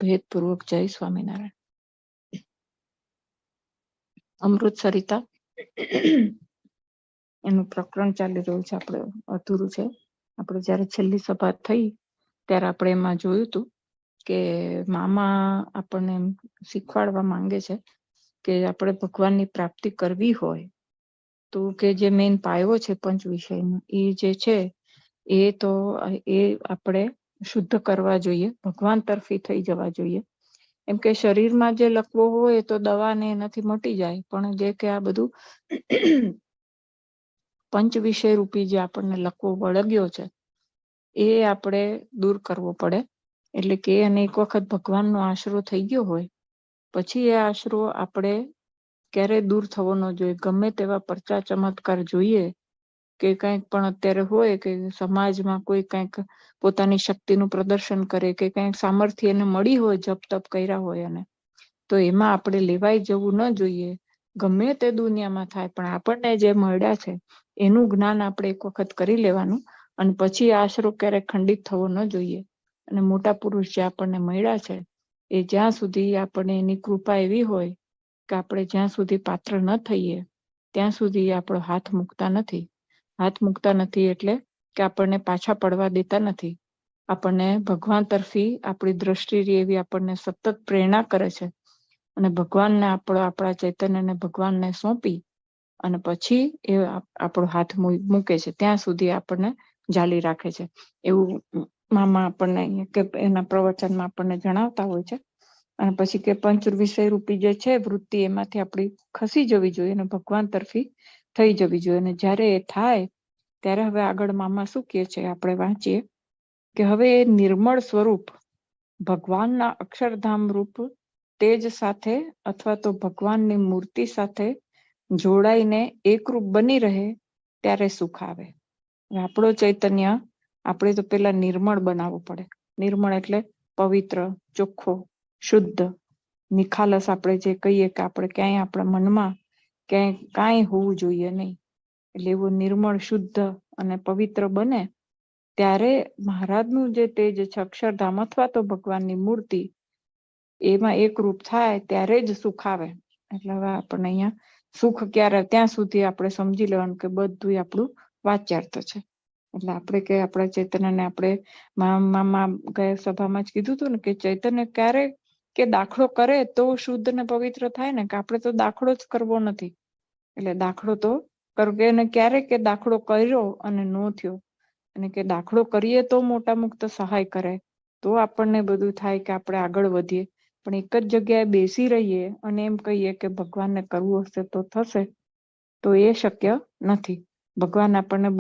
ભેદપૂર્વક જય સ્વામિનારાયણ. અમૃત સરિતા એનું પ્રકરણ ચાલી રહ્યું છે, આપણે અધૂરું છે. આપણે જયારે છેલ્લી સભા થઈ ત્યારે આપણે એમાં જોયું હતું કે મામા આપણને શીખવાડવા માંગે છે કે આપણે ભગવાનની પ્રાપ્તિ કરવી હોય તો કે જે મેઇન પાયો છે પંચ વિષયનો એ જે છે એ તો એ આપણે શુદ્ધ કરવા જોઈએ, ભગવાન તરફી થઈ જવા જોઈએ. એમ કે શરીરમાં જે લકવો હોય તો દવા ને એનાથી મટી જાય, પણ જે કે આ બધું પંચ વિષય રૂપી જે આપણને લકવો વળગ્યો છે એ આપણે દૂર કરવો પડે. એટલે કે અને એક વખત ભગવાનનો આશરો થઈ ગયો હોય પછી એ આશરો આપણે ક્યારેય દૂર થવો ન જોઈએ. ગમે તેવા પરચા ચમત્કાર જોઈએ કે કંઈક પણ અત્યારે હોય કે સમાજમાં કોઈ કંઈક પોતાની શક્તિનું પ્રદર્શન કરે કે કંઈક સામર્થ્ય એને મળી હોય, જપ તપ કર્યા હોય અને તો એમાં આપણે લેવાઈ જવું ન જોઈએ. ગમે તે દુનિયામાં થાય પણ આપણને જે મળ્યા છે એનું જ્ઞાન આપણે એક વખત કરી લેવાનું અને પછી આશરો ક્યારેક ખંડિત થવો ન જોઈએ. અને મોટા પુરુષ જે આપણને મળ્યા છે એ જ્યાં સુધી આપણને એની કૃપા એવી હોય કે આપણે જ્યાં સુધી પાત્ર ન થઈએ ત્યાં સુધી આપણો હાથ મૂકતા નથી. હાથ મૂકતા નથી એટલે કે આપણને પાછા પડવા દેતા નથી. આપણને ભગવાન તરફી આપણી દ્રષ્ટિ એવી આપણને સતત પ્રેરણા કરે છે અને ભગવાનને આપણા ચૈતન્યને ભગવાનને સોંપી અને પછી એ આપણો હાથ મૂકે છે ત્યાં સુધી આપણને જાળી રાખે છે. એવું મામા આપણને કે એના પ્રવચનમાં આપણને જણાવતા હોય છે. અને પછી કે પંચ વિષય રૂપી જે છે વૃત્તિ એમાંથી આપણી ખસી જવી જોઈએ અને ભગવાન તરફી થઈ જવી જોઈએ. અને જ્યારે એ થાય ત્યારે હવે આગળ મામા શું કહે છે આપણે વાંચીએ કે હવે એ નિર્મળ સ્વરૂપ ભગવાનના અક્ષરધામ રૂપ તેજ સાથે અથવા તો ભગવાનની મૂર્તિ સાથે જોડાઈને એકરૂપ બની રહે ત્યારે સુખ આવે. આપણો ચૈતન્ય આપણે તો પેલા નિર્મળ બનાવવું પડે. નિર્મળ એટલે પવિત્ર, ચોખ્ખો, શુદ્ધ, નિખાલસ. આપણે જે કહીએ કે આપણે ક્યાંય આપણા મનમાં ક્યાંય કાંઈ હોવું જોઈએ નહીં. એટલે એવું નિર્મળ, શુદ્ધ અને પવિત્ર બને ત્યારે મહારાજનું જે તેજ છે અક્ષરધામ અથવા તો ભગવાનની મૂર્તિ એમાં એકરૂપ થાય ત્યારે જ સુખ આવે. એટલે હવે આપણને અહીંયા સુખ ક્યારે ત્યાં સુધી આપણે સમજી લેવાનું કે બધું આપણું વાચ્યાર્થ છે. એટલે આપણે કે આપણા ચૈતન્યને આપણે મામા ગયા સભામાં જ કીધું હતું ને કે ચૈતન્ય ક્યારે કે દાખલો કરે તો શુદ્ધ ને પવિત્ર થાય ને, કે આપણે તો દાખલો જ કરવો નથી. એટલે દાખલો તો કરવો ને ક્યારે કે દાખલો કર્યો અને ન થયો અને કે દાખલો કરીએ તો મોટા મુક્ત સહાય કરે તો આપણને બધું થાય કે આપણે આગળ વધીએ. પણ એક જ જગ્યાએ બેસી રહીએ અને એમ કહીએ કે ભગવાનને કરવું હશે તો થશે, તો એ શક્ય નથી. ભગવાન આપણને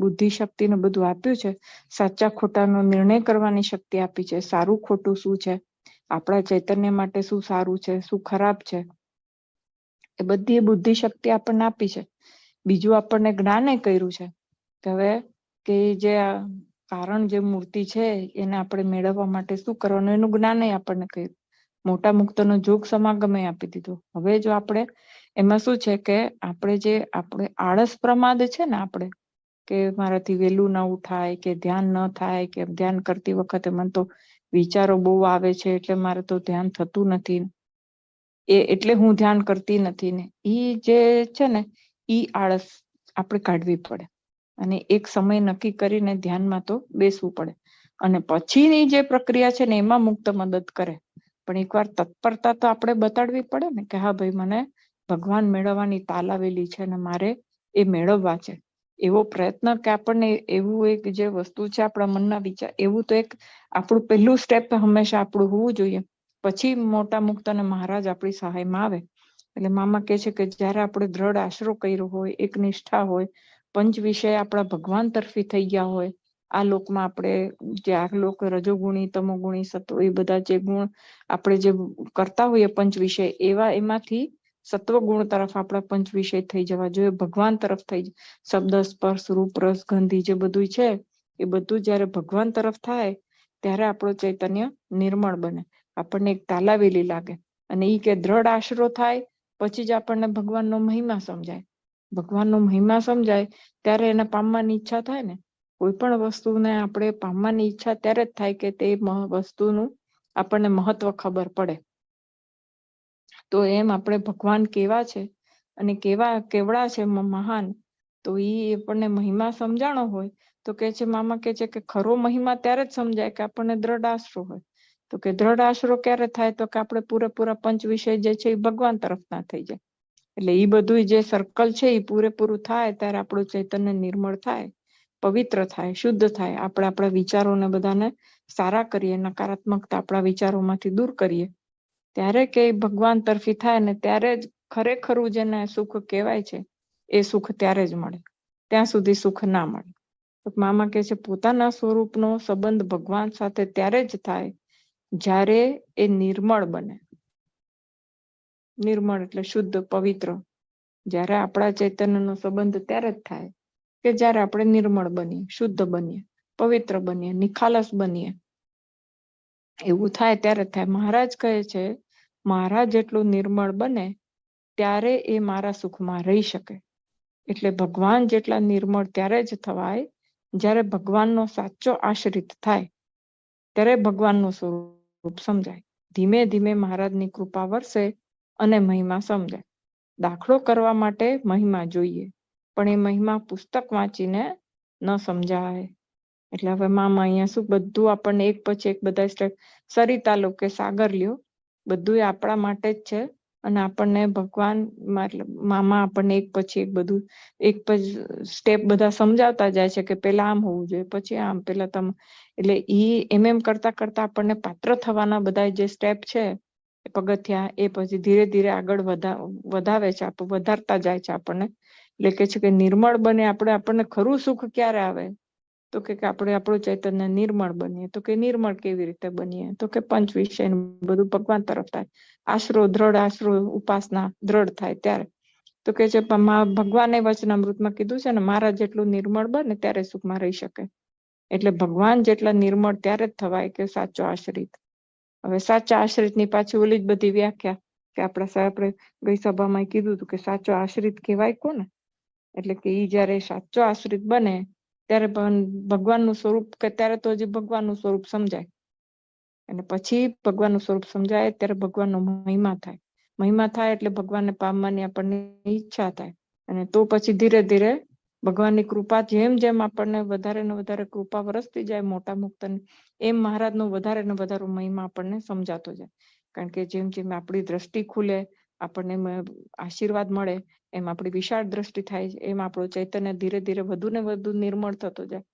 બુદ્ધિ શક્તિને બધું આપ્યું છે, સાચા ખોટાનો નિર્ણય કરવાની શક્તિ આપી છે, સારું ખોટું શું છે, આપણા ચૈતન્ય માટે શું સારું છે શું ખરાબ છે, એ બધી બુદ્ધિ શક્તિ આપણને આપી છે. બીજું આપણને જ્ઞાને કર્યું છે કે હવે કે જે કારણ જે મૂર્તિ છે એને આપણે મેળવવા માટે શું કરવાનું એનું જ્ઞાન આપણને કર્યું. મોટા મુક્તનો જોગ સમાગમે આપી દીધો. હવે જો આપણે એમાં શું છે કે આપણે આળસ પ્રમાદ છે ને, આપણે કે મારાથી વહેલું ન ઉઠાય કે ધ્યાન ન થાય કે ધ્યાન કરતી વખતે મને તો વિચારો બહુ આવે છે એટલે મારે તો ધ્યાન થતું નથી, એટલે હું ધ્યાન કરતી નથી ને, ઈ જે છે ને ઈ આળસ આપણે કાઢવી પડે અને એક સમય નક્કી કરીને ધ્યાનમાં તો બેસવું પડે. અને પછીની જે પ્રક્રિયા છે ને એમાં મુક્ત મદદ કરે. પણ એકવાર તત્પરતા તો આપણે બતાડવી પડે ને કે હા ભાઈ મને ભગવાન મેળવવાની તાલ આવેલી છે અને મારે એ મેળવવા છે. એવો પ્રયત્ન કે આપણને એવું એક જે વસ્તુ છે આપણા મનના વિચાર, એવું તો એક આપણું પહેલું સ્ટેપ હંમેશા આપણું હોવું જોઈએ. પછી મોટા મુક્ત અને મહારાજ આપણી સહાયમાં આવે. એટલે મામા કહે છે કે જયારે આપણે દ્રઢ આશરો કર્યો હોય, એક નિષ્ઠા હોય, પંચ વિષય આપણા ભગવાન તરફી થઈ ગયા હોય, આ લોકમાં આપણે જે આ લોક રજોગુણી, તમોગુણી, સત્વ એ બધા જે ગુણ આપણે જે કરતા હોઈએ પંચ વિષય, એમાંથી સત્વ ગુણ તરફ આપણા પંચ વિષય થઈ જવા જોઈએ, ભગવાન તરફ થઈ જાય. શબ્દ, સ્પર્શ, રૂપ, રસ, ગંધી જે બધું છે એ બધું જયારે ભગવાન તરફ થાય ત્યારે આપણો ચૈતન્ય નિર્મળ બને, આપણને એક તાલાવેલી લાગે. અને ઈ કે દ્રઢ આશરો થાય પછી જ આપણને ભગવાનનો મહિમા સમજાય. ભગવાનનો મહિમા સમજાય ત્યારે એને પામવાની ઈચ્છા થાય ને. કોઈ પણ વસ્તુને આપણે પામવાની ઈચ્છા ત્યારે જ થાય કે તે વસ્તુનું આપણને મહત્વ ખબર પડે. તો એમ આપણે ભગવાન કેવા છે અને કેવડા છે મહાન, તો એ આપણને મહિમા સમજાણો હોય તો કે છે મામા કે છે કે ખરો મહિમા ત્યારે જ સમજાય કે આપણને દ્રઢ આશરો હોય. તો કે દ્રઢ આશરો ક્યારે થાય? તો કે આપણે પૂરેપૂરા પંચ વિષય જે છે એ ભગવાન તરફના થઈ જાય. એટલે એ બધું જે સર્કલ છે એ પૂરેપૂરું થાય ત્યારે આપણું ચૈતન્ય નિર્મળ થાય, પવિત્ર થાય, શુદ્ધ થાય. આપણે આપણા વિચારોને બધાને સારા કરીએ, નકારાત્મકતા આપણા વિચારોમાંથી દૂર કરીએ, ત્યારે કે ભગવાન તરફી થાય ને ત્યારે જ ખરેખરું જેને સુખ કહેવાય છે એ સુખ ત્યારે જ મળે, ત્યાં સુધી સુખ ના મળે. મામા કહે છે પોતાના સ્વરૂપનો સંબંધ ભગવાન સાથે ત્યારે જ થાય જ્યારે એ નિર્મળ બને. નિર્મળ એટલે શુદ્ધ, પવિત્ર. જ્યારે આપણા ચૈતન્યનો સંબંધ ત્યારે જ થાય કે જ્યારે આપણે નિર્મળ બનીએ, શુદ્ધ બનીએ, પવિત્ર બનીએ, નિખાલસ બનીએ. એવું થાય ત્યારે થાય. મહારાજ કહે છે મારા જેટલું નિર્મળ બને ત્યારે એ મારા સુખમાં રહી શકે. એટલે ભગવાન જેટલા નિર્મળ ત્યારે જ થવાય જ્યારે ભગવાનનો સાચો આશ્રિત થાય, ત્યારે ભગવાનનું સ્વરૂપ સમજાય. ધીમે ધીમે મહારાજની કૃપા વરસે અને મહિમા સમજાય. દાખલો કરવા માટે મહિમા જોઈએ, પણ એ મહિમા પુસ્તક વાંચીને ન સમજાય. એટલે હવે મામા અહીંયા શું બધું આપણને એક પછી એક બધા સ્ટેપ, સરિતા લો કે સાગર લ્યો, બધું આપણા માટે જ છે. અને આપણને ભગવાન મામા આપણને એક પછી એક બધું એક પછી સ્ટેપ બધા સમજાવતા જાય છે કે પેલા આમ હોવું જોઈએ, પછી આમ, પેલા તમે. એટલે એમ કરતા કરતા આપણને પાત્ર થવાના બધા જે સ્ટેપ છે પગથિયા, એ પછી ધીરે ધીરે આગળ વધાવે છે, વધારતા જાય છે આપણને. એટલે કે છે કે નિર્મળ બને આપણને ખરું સુખ ક્યારે આવે? તો કે આપણે આપણું ચૈતન્ય નિર્મળ બનીએ. તો કે નિર્મળ કેવી રીતે બનીએ? તો કે પંચ વિષય બધું ભગવાન તરફ થાય, આશરો, દ્રઢ આશરો, ઉપાસના દ્રઢ થાય ત્યારે. તો કે છે ભગવાને વચનામૃતમાં કીધું છે ને મારા જેટલું નિર્મળ બને ત્યારે સુખમાં રહી શકે. એટલે ભગવાન જેટલા નિર્મળ ત્યારે જ થવાય કે સાચો આશ્રિત. હવે સાચા આશ્રિતની પાછી ઓલી જ બધી વ્યાખ્યા કે આપણે ગઈ સભામાં કીધું હતું કે સાચો આશ્રિત કહેવાય કોને? એટલે કે ઈ જયારે સાચો આશ્રિત બને ત્યારે ભગવાનનું સ્વરૂપ, કે ત્યારે તો હજી ભગવાનનું સ્વરૂપ સમજાય. અને પછી ભગવાનનું સ્વરૂપ સમજાય ત્યારે ભગવાનનો મહિમા થાય. મહિમા થાય એટલે ભગવાનને પામવાની આપણને ઈચ્છા થાય. અને તો પછી ધીરે ધીરે ભગવાનની કૃપા જેમ જેમ આપણને વધારે ને વધારે કૃપા વરસતી જાય મોટા મુક્તની, એમ મહારાજનો વધારે ને વધારે મહિમા આપણને સમજાતો જાય. કારણ કે જેમ જેમ આપણી દ્રષ્ટિ ખુલે, આપણને આશીર્વાદ મળે, એમ આપણી વિશાળ દ્રષ્ટિ થાય, એમ આપણું ચૈતન્ય ધીરે ધીરે વધુ ને વધુ નિર્મળ થતો જાય.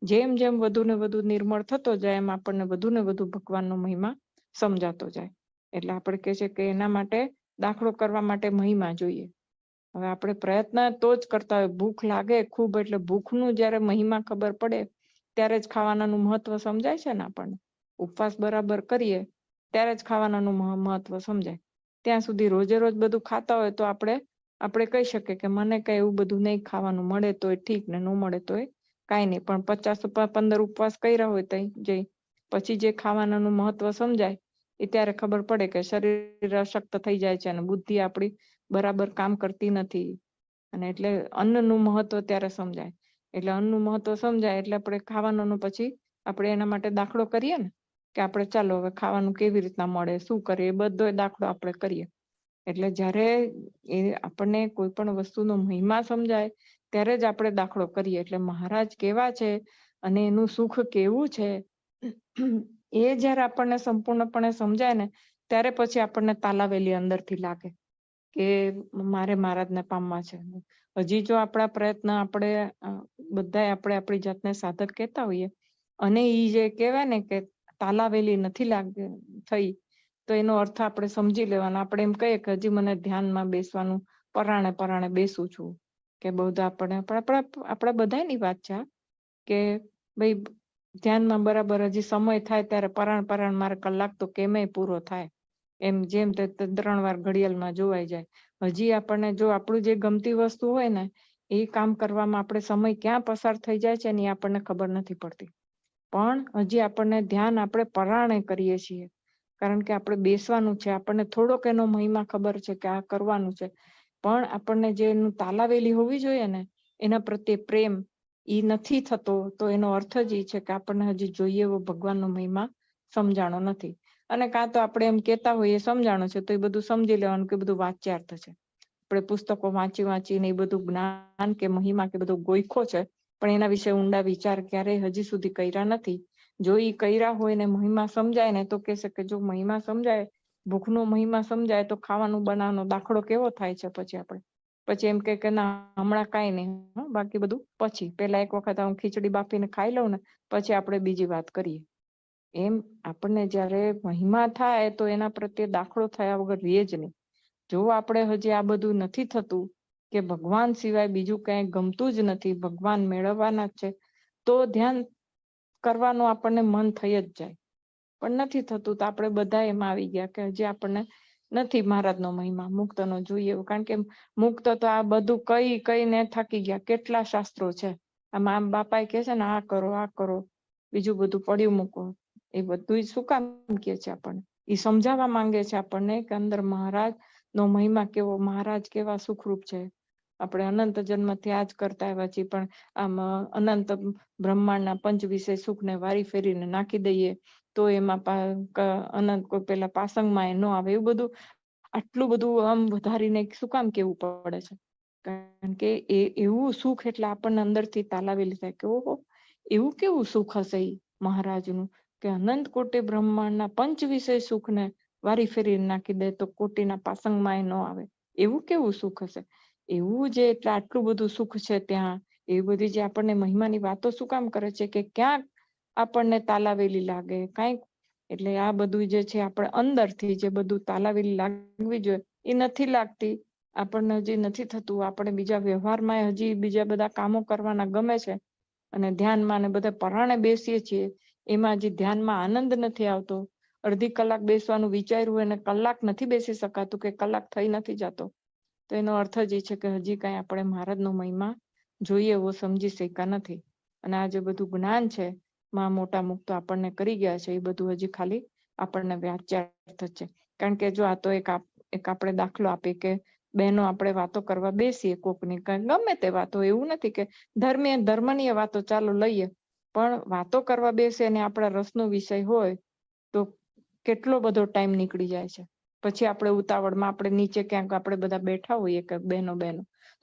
જેમ જેમ વધુ ને વધુ નિર્મળ થતો જાય એમ આપણને વધુ ને વધુ ભગવાનનો મહિમા સમજાતો જાય. એટલે આપણે કહે છે કે એના માટે દાખલો કરવા માટે મહિમા જોઈએ. હવે આપણે પ્રયત્ન તો જ કરતા હોય, ભૂખ લાગે ખૂબ એટલે ભૂખનું જ્યારે મહિમા ખબર પડે ત્યારે જ ખાવાનાનું મહત્વ સમજાય છે ને આપણને. ઉપવાસ બરાબર કરીએ ત્યારે જ ખાવાનાનું મહત્વ સમજાય. ત્યાં સુધી રોજે રોજ બધું ખાતા હોય તો આપણે કહી શકીએ કે મને કઈ એવું બધું નહીં ખાવાનું, મળે તોય ઠીક ને ન મળે તોય કાંઈ નહીં. પણ 50-15 ઉપવાસ કર્યા હોય તો જઈ પછી જે ખાવાનાનું મહત્વ સમજાય એ ત્યારે ખબર પડે કે શરીર અશક્ત થઈ જાય છે અને બુદ્ધિ આપણી બરાબર કામ કરતી નથી. અને એટલે અન્નનું મહત્વ ત્યારે સમજાય. એટલે અન્નનું મહત્વ સમજાય એટલે આપણે ખાવાનું પછી આપણે એના માટે દાખલો કરીએ ને કે આપણે ચાલો હવે ખાવાનું કેવી રીતના મળે, શું કરીએ, એ બધો દાખલો આપણે કરીએ. એટલે જ્યારે એ આપણને કોઈ પણ વસ્તુનો મહિમા સમજાય ત્યારે જ આપણે દાખલો કરીએ. એટલે મહારાજ કેવા છે અને એનું સુખ કેવું છે એ જ્યારે આપણને સંપૂર્ણપણે સમજાય ને ત્યારે પછી આપણને તાલાવેલી અંદરથી લાગે કે મારે મહારાજને પામવા છે. હજી જો આપણા પ્રયત્ન આપણે આપણી જાતને સાધક કહેતા હોઈએ અને એ જે કહેવાય ને કે તાલાવેલી નથી થઈ, તો એનો અર્થ આપણે સમજી લેવાનો. આપણે એમ કહીએ કે હજી મને ધ્યાનમાં બેસવાનું પરાણે બેસું છું કે બધા આપણા બધાની વાત છે કે ભાઈ ધ્યાનમાં બરાબર હજી સમય થાય ત્યારે પરાણ મારે કલાક તો કેમે પૂરો થાય, એમ જેમ તે 3 વાર ઘડિયાળમાં જોવાઈ જાય. હજી આપણને જો આપણું જે ગમતી વસ્તુ હોય ને એ કામ કરવામાં આપણે સમય ક્યાં પસાર થઈ જાય છે ને એ આપણને ખબર નથી પડતી. પણ હજી આપણને ધ્યાન આપણે પરાણે કરીએ છીએ કારણ કે આપણે બેસવાનું છે. આપણને થોડોક એનો મહિમા ખબર છે કે આ કરવાનું છે, પણ આપણને જે એનું તાલાવેલી હોવી જોઈએ ને એના પ્રત્યે પ્રેમ એ નથી થતો. તો એનો અર્થ જ એ છે કે આપણને હજી જોઈએ એવો ભગવાનનો મહિમા સમજાણો નથી. અને કાં તો આપણે એમ કહેતા હોઈએ સમજાણો છે તો એ બધું સમજી લેવાનું કે બધું વાચ્યાર્થ છે. આપણે પુસ્તકો વાંચીને એ બધું જ્ઞાન કે મહિમા કે બધું ગોઈખો છે, પણ એના વિશે ઊંડા વિચાર ક્યારેય હજી સુધી કર્યા નથી. જો ઈ કર્યા હોય ને મહિમા સમજાય ને તો કહેશે કે જો મહિમા સમજાય, ભૂખનો મહિમા સમજાય તો ખાવાનું બનાવવાનો દાખલો કેવો થાય છે. પછી એમ કે ના હમણાં કાંઈ નહીં, બાકી બધું પછી, પેલા એક વખત હું ખીચડી બાફીને ખાઈ લઉં ને પછી આપણે બીજી વાત કરીએ. એમ આપણને જ્યારે મહિમા થાય તો એના પ્રત્યે દાખલો થયા વગર રહે જ નહીં. જો આપણે હજી આ બધું નથી થતું કે ભગવાન સિવાય બીજું કઈ ગમતું જ નથી, ભગવાન મેળવવાના જ છે, તો ધ્યાન કરવાનું આપણને મન થઈ જ જાય. પણ નથી થતું તો આપણે બધા એમાં આવી ગયા કે હજી આપણને નથી મહારાજનો મહિમા, મુક્તનો જોઈએ. કારણ કે મુક્ત તો આ બધું કઈને થાકી ગયા. કેટલા શાસ્ત્રો છે, આમ બાપા કહે છે ને આ કરો, બીજું બધું પડ્યું મૂકો. એ બધું શું કામ કે છે આપણને? એ સમજાવવા માંગે છે આપણને કે અંદર મહારાજ નો મહિમા કેવો, મહારાજ કેવા સુખરૂપ છે. આપણે અનંત જન્મથી આ જ કરતા આવ્યા છીએ, પણ આમ અનંત બ્રહ્માંડના પંચ વિષય સુખને વારી ફેરીને નાખી દઈએ તો એમાં અનંત કોઈ પેલા પાસંગમાં ન આવે. એવું બધું આટલું બધું આમ વધારીને શું કામ કેવું પડે છે? કારણ કે એવું સુખ એટલે આપણને અંદરથી તાલાવેલી થાય કે ઓહો, એવું કેવું સુખ હશે ઈ મહારાજનું કે અનંત કોટી બ્રહ્માંડના પંચ વિષય સુખને વારી ફેરી નાખી દે તો કોટીના પાસંગમાં ન આવે. એવું કેવું સુખ હશે? એવું જે એટલે આટલું બધું સુખ છે ત્યાં, એવી બધી જે આપણને મહિમાની વાતો શું કામ કરે છે કે ક્યાંક આપણને તાલાવેલી લાગે કાંઈક. એટલે આ બધું જે છે આપણે અંદરથી જે બધું તાલાવેલી લાગવી જોઈએ એ નથી લાગતી. આપણને હજી નથી થતું. આપણે બીજા વ્યવહારમાં હજી બીજા બધા કામો કરવાના ગમે છે અને ધ્યાનમાં ને બધા પરાણે બેસીએ છીએ, એમાં હજી ધ્યાનમાં આનંદ નથી આવતો. અડધી કલાક બેસવાનું વિચાર્યું હોય અને કલાક નથી બેસી શકાતું કે કલાક થઈ નથી જતો, તો એનો અર્થ જ એ છે કે હજી કાંઈ આપણે મહારાજનો મહિમા જોઈએ એવો સમજી શક્યા નથી. અને આ જે બધું જ્ઞાન છે માં મોટા મુક્તો આપણને કરી ગયા છે, એ બધું હજી ખાલી આપણને વ્યાખ્યાર્થ જ છે. કારણ કે જો આ તો એક આપણે દાખલો આપીએ કે બહેનો આપણે વાતો કરવા બેસીએ કોકની, ગમે તે વાતો, એવું નથી કે ધર્મની વાતો ચાલો લઈએ, પણ વાતો કરવા બેસે અને આપણા રસનો વિષય હોય તો કેટલો બધો ટાઈમ નીકળી જાય છે. પછી આપણે ઉતાવળમાં આપણે નીચે ક્યાંક આપણે બધા બેઠા હોઈએ કે બહેનો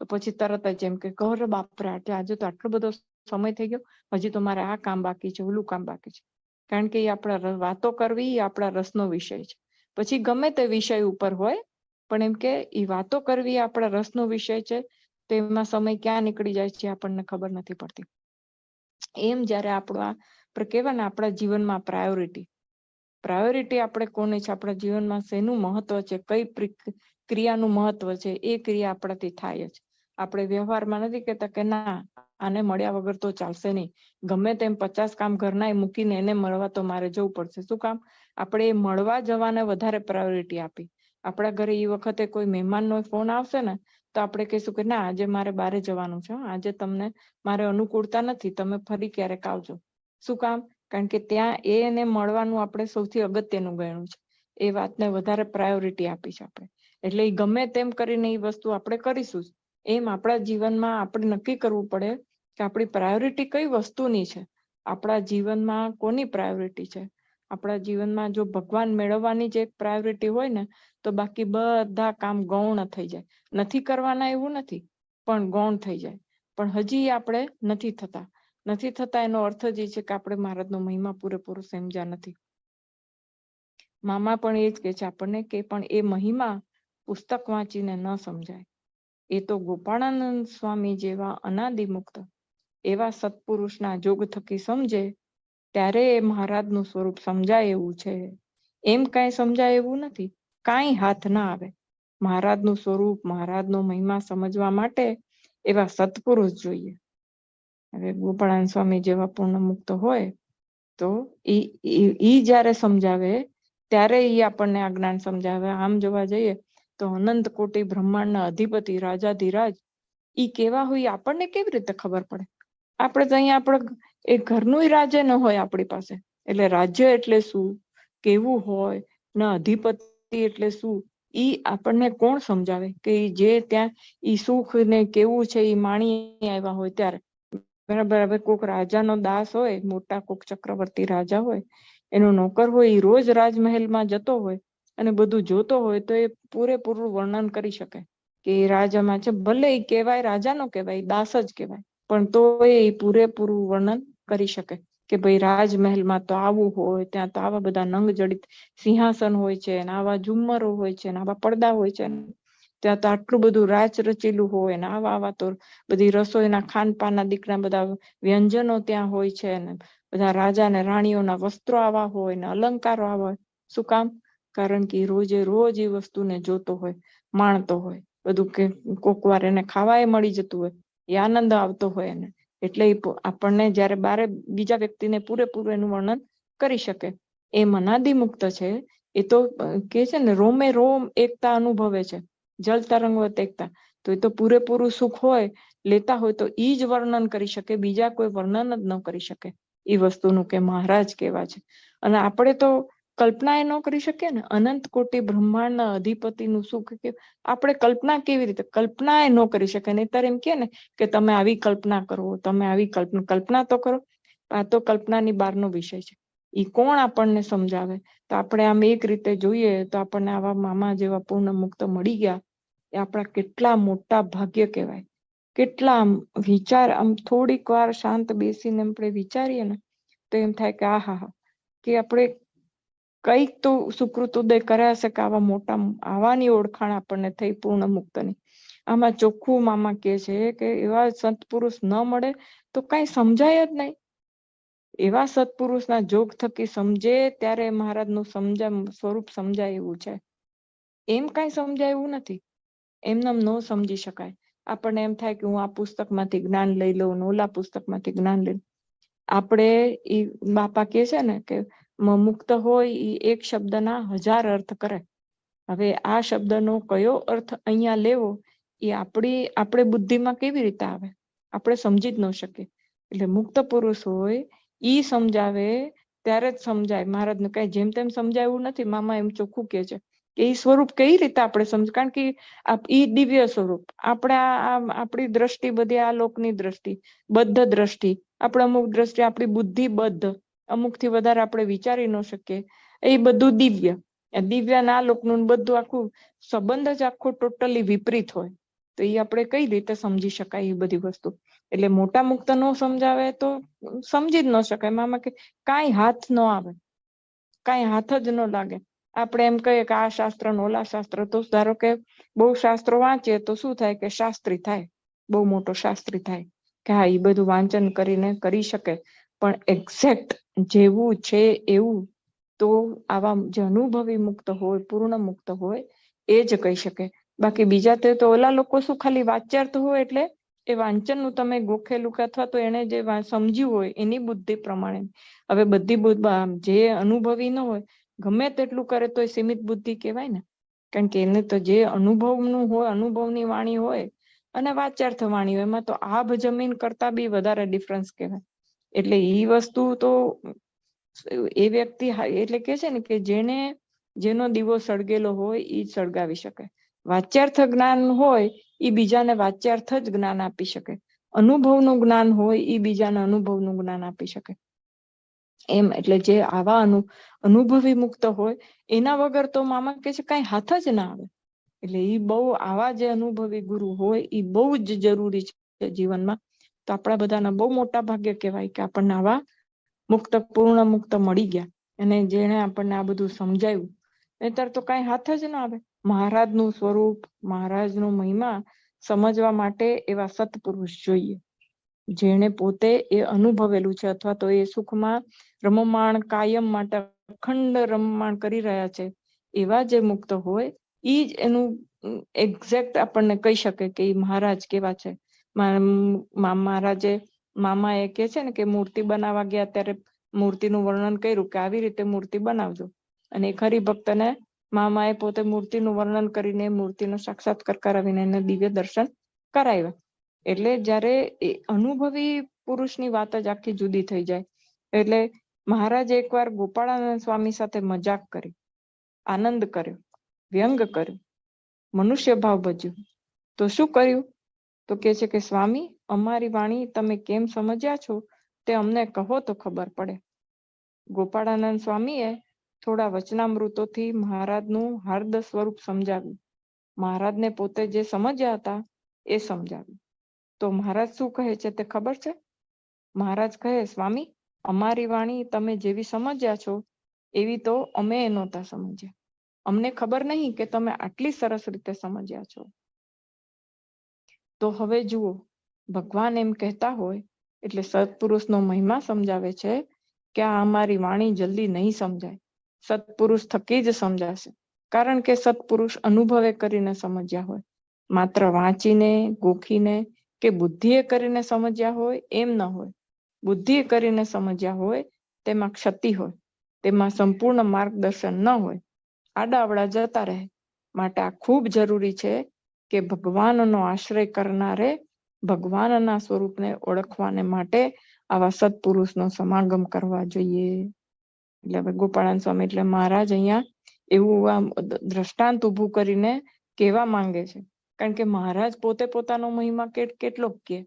તો પછી તરત જ એમ કે ઘર બાપરે આજે તો આટલો બધો સમય થઈ ગયો, હજી તો મારે આ કામ બાકી છે, ઓલું કામ બાકી છે. કારણ કે એ આપણા વાતો કરવી એ આપણા રસનો વિષય છે. પછી ગમે તે વિષય ઉપર હોય, પણ એમ કે એ વાતો કરવી આપણા રસનો વિષય છે, તો એમાં સમય ક્યાં નીકળી જાય છે આપણને ખબર નથી પડતી. એમ જ્યારે આપણે કહેવાય ને આપણા જીવનમાં પ્રાયોરિટી આપણે કોને છે, આપણા જીવનમાં શેનું મહત્વ છે, કઈ ક્રિયાનું મહત્વ છે, એ ક્રિયા આપણાથી થાય જ. આપણે વ્યવહારમાં નથી કહેતા કે ના આને મળ્યા વગર તો ચાલશે નહીં, ગમે તેમ 50 કામ ઘરના મૂકીને એને મળવા તો મારે જવું પડશે. શું કામ? આપણે એ મળવા જવાને વધારે પ્રાયોરિટી આપી. આપણા ઘરે એ વખતે કોઈ મહેમાનનો ફોન આવશે ને તો આપણે કહીશું કે ના આજે મારે બહાર જવાનું છે, આજે તમને મારે અનુકૂળતા નથી, તમે ફરી ક્યારેક આવજો. શું કામ? કારણ કે ત્યાં એને મળવાનું આપણે સૌથી અગત્યનું ગણ્યું છે. એ વાતને વધારે પ્રાયોરિટી આપી છે આપણે. એટલે એ ગમે તેમ કરીને એ વસ્તુ આપણે કરીશું. એમ આપણા જીવનમાં આપણે નક્કી કરવું પડે કે આપણી પ્રાયોરિટી કઈ વસ્તુની છે. આપણા જીવનમાં કોની પ્રાયોરિટી છે? આપણા જીવનમાં જો ભગવાન મેળવવાની જ એક પ્રાયોરિટી હોય ને તો બાકી બધા કામ ગૌણ થઈ જાય. નથી કરવાના એવું નથી, પણ ગૌણ થઈ જાય. પણ હજી આપણે નથી થતા એનો અર્થ જ એ છે કે આપણે મહારાજનો મહિમા પૂરેપૂરો સમજ્યા નથી. મામા પણ એ જ કહે છે આપણને કે પણ એ મહિમા પુસ્તક વાંચીને ન સમજાય. એ તો ગોપાળાનંદ સ્વામી જેવા અનાદિમુક્ત એવા સત્પુરુષના જોગ થકી સમજે ત્યારે એ મહારાજનું સ્વરૂપ સમજાય એવું છે. એમ કાંઈ સમજાય એવું નથી, કાંઈ હાથ ના આવે. મહારાજનું સ્વરૂપ, મહારાજનો મહિમા સમજવા માટે એવા સત્પુરુષ જોઈએ. હવે ગોપાળાનંદ સ્વામી જેવા પૂર્ણ મુક્ત હોય તો ઈ જ્યારે સમજાવે ત્યારે ઈ આપણને આ જ્ઞાન સમજાવે. આમ જોવા જઈએ તો અનંત કોટી બ્રહ્માંડના અધિપતિ રાજાધિરાજ ઈ કેવા હોય આપણને કેવી રીતે ખબર પડે? આપણે તો અહીંયા આપણે એ ઘરનું રાજ્ય ન હોય આપણી પાસે, એટલે રાજ્ય એટલે શું, કેવું હોય, ના અધિપતિ એટલે શું, ઈ આપણને કોણ સમજાવે? કે જે ત્યાં ઈ સુખ ને કેવું છે ઈ માણી આવ્યા હોય ત્યારે. બરાબર. હવે કોઈક રાજાનો દાસ હોય, મોટા કોઈક ચક્રવર્તી રાજા હોય, એનો નોકર હોય એ રોજ રાજમહેલમાં જતો હોય અને બધું જોતો હોય તો એ પૂરેપૂરું વર્ણન કરી શકે કે એ રાજામાં છે. ભલે એ કહેવાય રાજા નો કહેવાય, દાસ જ કહેવાય, પણ તો એ પૂરેપૂરું વર્ણન કરી શકે કે ભાઈ રાજમહેલમાં તો આવું હોય, ત્યાં તો આવા બધા નંગ જડિત સિંહાસન હોય છે, ને આવા ઝુમ્મરો હોય છે, ને આવા પડદા હોય છે, ત્યાં તો આટલું બધું રાચ રચેલું હોય, ને આવા તો બધી રસોઈના ખાનપાનના દીકરા બધા વ્યંજનો ત્યાં હોય છે, ને બધા રાજા ને રાણીઓના વસ્ત્રો આવા હોય, ને અલંકારો આવા હોય. શું કામ? કારણ કે રોજે રોજ એ વસ્તુને જોતો હોય, માણતો હોય, બધું કે કોક વાર એને ખાવાય મળી જતું હોય, એ આનંદ આવતો હોય એને, એટલે આપણને જયારે બારે બીજા વ્યક્તિને પૂરેપૂરું એનું વર્ણન કરી શકે. એ મનાદી મુક્ત છે. એ તો કે છે ને રોમે રોમ એકતા અનુભવે છે, જલ તરંગવત એકતા. તો એ તો પૂરેપૂરું સુખ હોય, લેતા હોય તો ઈ જ વર્ણન કરી શકે, બીજા કોઈ વર્ણન જ ન કરી શકે એ વસ્તુનું કે મહારાજ કેવા છે. અને આપણે તો કલ્પના એ ન કરી શકીએ ને, અનંત કોટી બ્રહ્માંડના અધિપતિનું સુખ કે આપણે કલ્પના કેવી રીતે, કલ્પના એ ન કરી શકે. નહીતર એમ કે ને કે તમે આવી કલ્પના કરો, તમે આવી કલ્પના તો કરો. આ તો કલ્પનાની બહારનો વિષય છે. એ કોણ આપણને સમજાવે? તો આપણે આમ એક રીતે જોઈએ તો આપણને આવા મામા જેવા પૂર્ણ મુક્ત મળી ગયા, એ આપણા કેટલા મોટા ભાગ્ય કહેવાય. કેટલા આમ વિચાર, આમ થોડીક વાર શાંત બેસીને આપણે વિચારીએ ને તો એમ થાય કે આહા, કે આપણે કઈક તો સુકૃત ઉદય કર્યા હશે કે આવા મોટા, આવાની ઓળખાણ આપણને થઈ પૂર્ણ મુક્તની. આમાં ચોખ્ખું મામા કહે છે કે એવા સત્પુરુષ ન મળે તો કઈ સમજાય જ નહીં. એવા સત્પુરુષના જોગ થકી સમજે ત્યારે મહારાજનું સ્વરૂપ સમજાય એવું છે. એમ કઈ સમજાય એવું નથી, એમને ન સમજી શકાય. આપણને એમ થાય કે હું આ પુસ્તકમાંથી જ્ઞાન લઈ લઉં, ઓલા પુસ્તકમાંથી જ્ઞાન લઈ લઉં. આપણે ઈ બાપા કે છે ને કે મુક્ત હોય એ એક શબ્દના 1000 અર્થ કરે. હવે આ શબ્દનો કયો અર્થ અહીંયા લેવો એ આપણે બુદ્ધિમાં કેવી રીતે આવે? આપણે સમજી જ ન શકીએ. એટલે મુક્ત પુરુષ હોય ઈ સમજાવે ત્યારે જ સમજાય. મહારાજને કઈ જેમ તેમ સમજાયું નથી. મામા એમ ચોખ્ખું કે છે કે એ સ્વરૂપ કઈ રીતે આપણે સમજ, કારણ કે ઈ દિવ્ય સ્વરૂપ. આપણી દ્રષ્ટિ બધી આ લોકની દ્રષ્ટિ, બદ્ધ દ્રષ્ટિ, આપણે અમુક દ્રષ્ટિ, આપણી બુદ્ધિ બદ્ધ, અમુકથી વધારે આપણે વિચારી ન શકીએ. એ બધું દિવ્ય. દિવ્ય ના લોકનું બધું આખું સંબંધ જ આખો ટોટલી વિપરીત હોય. તો એ આપણે કઈ રીતે સમજી શકાય એ બધી વસ્તુ? એટલે મોટા મુક્ત ન સમજાવે તો સમજી જ ન શકાય. મામા કે કાંઈ હાથ ન આવે, કાંઈ હાથ જ ન લાગે. આપણે એમ કહીએ કે આ શાસ્ત્ર ને ઓલા શાસ્ત્ર, તો ધારો કે બહુ શાસ્ત્રો વાંચીએ તો શું થાય કે શાસ્ત્રી થાય, બહુ મોટો શાસ્ત્રી થાય કે હા એ બધું વાંચન કરીને કરી શકે. પણ એક્ઝેક્ટ જેવું છે એવું તો આવા જે અનુભવી મુક્ત હોય, પૂર્ણ મુક્ત હોય એ જ કહી શકે. બાકી બીજા તો ઓલા લોકો શું ખાલી વાચ્યાર્થ હોય એટલે એ વાંચનનું તમે ગોખેલું કે અથવા તો એને જે સમજ્યું હોય એની બુદ્ધિ પ્રમાણે. હવે બધી જે અનુભવી ન હોય ગમે તેટલું કરે તો એ સીમિત બુદ્ધિ કહેવાય ને, કારણ કે એને તો જે અનુભવનું હોય, અનુભવની વાણી હોય અને વાચ્યાર્થ વાણી હોય, એમાં તો આભ જમીન કરતા બી વધારે ડિફરન્સ કહેવાય. એટલે એ વસ્તુ તો એ વ્યક્તિ એટલે કે છે ને કે જેનો દીવો સળગેલો હોય એ સળગાવી શકે. વાચ્યાર્થ જ્ઞાન હોય એ બીજાને વાચ્યાર્થ જ જ્ઞાન આપી શકે. અનુભવનું જ્ઞાન હોય એ બીજાને અનુભવનું જ્ઞાન આપી શકે. એમ એટલે જે આવા અનુભવી મુક્ત હોય એના વગર તો મામા કે છે કઈ હાથ જ ના આવે. એટલે એ બહુ આવા જે અનુભવી ગુરુ હોય એ બહુ જ જરૂરી છે જીવનમાં. તો આપણા બધાના બહુ મોટા ભાગ્ય કહેવાય કે આપણને આવા મુક્ત, પૂર્ણ મુક્ત મળી ગયા અને જેને આપણને આ બધું સમજાયું. નહીતર તો કઈ હાથ જ ના આવે. મહારાજનું સ્વરૂપ, મહારાજનો મહિમા સમજવા માટે એવા સત્પુરુષ જોઈએ, જેણે પોતે એ અનુભવેલું છે અથવા તો એ સુખમાં રમમાણ, કાયમ માટે અખંડ રમમાણ કરી રહ્યા છે. એવા જે મુક્ત હોય એ જ એનું એક્ઝેક્ટ આપણને કહી શકે કે એ મહારાજ કેવા છે. મહારાજે મામા એ કે છે ને કે મૂર્તિ બનાવવા ગયા ત્યારે મૂર્તિનું વર્ણન કર્યું કે આવી રીતે મૂર્તિ બનાવજો. અને એક હરિભક્તને મામાએ પોતે મૂર્તિનું વર્ણન કરીને મૂર્તિનો સાક્ષાત્કાર કરાવીને એને દિવ્ય દર્શન કરાવ્યા. એટલે જ્યારે એ અનુભવી પુરુષની વાત જ આખી જુદી થઈ જાય. એટલે મહારાજ એકવાર ગોપાળાનંદ સ્વામી સાથે મજાક કરી, આનંદ કર્યો, વ્યંગ કર્યો, મનુષ્ય ભાવ ભજ્યો. તો શું કર્યું? તો કે છે કે સ્વામી, અમારી વાણી તમે કેમ સમજ્યા છો તે અમને કહો તો ખબર પડે. ગોપાળાનંદ સ્વામીએ થોડા વચનામૃતોથી મહારાજનું હાર્દ સ્વરૂપ સમજાવ્યું. મહારાજને પોતે જે સમજ્યા હતા એ સમજાવ્યું. તો મહારાજ શું કહે છે તે ખબર છે? મહારાજ કહે, સ્વામી, અમારી વાણી તમે જેવી સમજ્યા છો એવી તો અમે નહોતા સમજ્યા. અમને ખબર નહીં કે તમે આટલી સરસ રીતે સમજ્યા છો. તો હવે જુઓ, ભગવાન એમ કહેતા હોય એટલે સત્પુરુષનો મહિમા સમજાવે છે કે આ અમારી વાણી જલ્દી નહીં સમજાય, સત્પુરુષ થકી જ સમજાશે. કારણ કે સત્પુરુષ અનુભવે કરીને સમજ્યા હોય. માત્ર વાંચીને, ગોખીને કે બુદ્ધિએ કરીને સમજ્યા હોય એમ ન હોય. બુદ્ધિએ કરીને સમજ્યા હોય તેમાં ક્ષતિ હોય, તેમાં સંપૂર્ણ માર્ગદર્શન ન હોય, આડાવડા જતા રહે. માટે આ ખૂબ જરૂરી છે કે ભગવાનનો આશ્રય કરનારે ભગવાનના સ્વરૂપને ઓળખવાને માટે આવા સત્પુરુષનો સમાગમ કરવા જોઈએ. એટલે હવે ગોપાળાનંદ સ્વામી એટલે મહારાજ અહીંયા એવું આમ દ્રષ્ટાંત ઊભું કરીને કહેવા માંગે છે. કારણ કે મહારાજ પોતે પોતાનો મહિમા કેટલો કે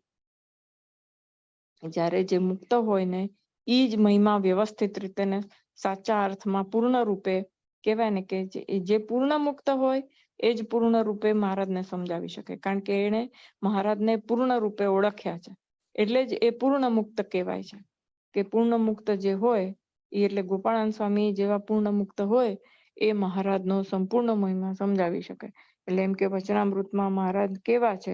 જ્યારે જે મુક્ત હોય ને એ જ મહિમા વ્યવસ્થિત રીતે ને સાચા અર્થમાં પૂર્ણ રૂપે કહેવાય ને કે જે પૂર્ણ મુક્ત હોય એ જ પૂર્ણ રૂપે મહારાજને સમજાવી શકે. કારણ કે એને મહારાજને પૂર્ણ રૂપે ઓળખ્યા છે એટલે જ એ પૂર્ણ મુક્ત કહેવાય છે. કે પૂર્ણ મુક્ત જે હોય એ એટલે ગોપાળાનંદ સ્વામી જેવા પૂર્ણ મુક્ત હોય એ મહારાજનો સંપૂર્ણ મહિમા સમજાવી શકે. એટલે એમ કે વચનામૃતમાં મહારાજ કેવા છે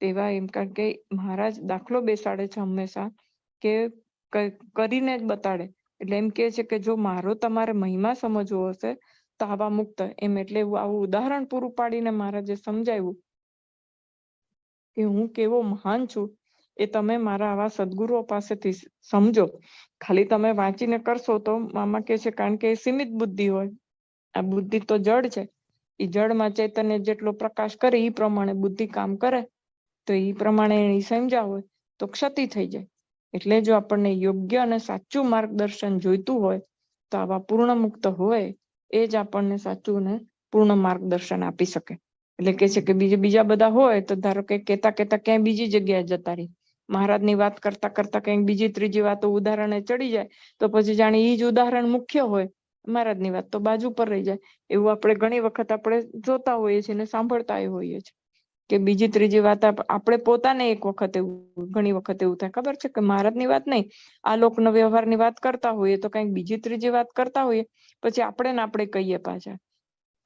તેવા એમ. કારણ કે મહારાજ દાખલો બેસાડે છે હંમેશા કે કરીને જ બતાડે. એટલે એમ કે છે કે જો મારો તમારે મહિમા સમજવો હશે તો આવા મુક્ત એમ. એટલે આવું ઉદાહરણ પૂરું પાડીને મહારાજે સમજાવ્યું કે હું કેવો મહાન છું એ તમે મારા આવા સદગુરુઓ પાસેથી સમજો. ખાલી તમે વાંચીને કરશો તો મામા કે છે, કારણ કે સીમિત બુદ્ધિ હોય. આ બુદ્ધિ તો જડ છે. એ જડમાં ચૈતન્ય જેટલો પ્રકાશ કરે એ પ્રમાણે બુદ્ધિ કામ કરે. તો એ પ્રમાણે સમજ્યા હોય તો ક્ષતિ થઈ જાય. એટલે જો આપણને યોગ્ય અને સાચું માર્ગદર્શન જોઈતું હોય તો આવા પૂર્ણ મુક્ત હોય એ જ આપણને સાચું ને પૂર્ણ માર્ગદર્શન આપી શકે. એટલે કે છે કે બીજા બધા હોય તો ધારો કે કહેતા ક્યાંય બીજી જગ્યાએ જતા રહી, મહારાજની વાત કરતા કરતા કંઈક બીજી ત્રીજી વાતો ઉદાહરણે ચડી જાય તો પછી જાણે એ જ ઉદાહરણ મુખ્ય હોય, મહારાજની વાત તો બાજુ પર રહી જાય. એવું આપણે ઘણી વખત આપણે જોતા હોઈએ છીએ ને સાંભળતા હોઈએ છીએ કે બીજી ત્રીજી વાત આપણે પોતાને એક વખત એવું ઘણી વખત એવું થાય, ખબર છે કે મહારાજની વાત નહીં, આ લોકનો વ્યવહારની વાત કરતા હોઈએ તો કંઈક બીજી ત્રીજી વાત કરતા હોઈએ પછી આપણે કહીએ પાછા,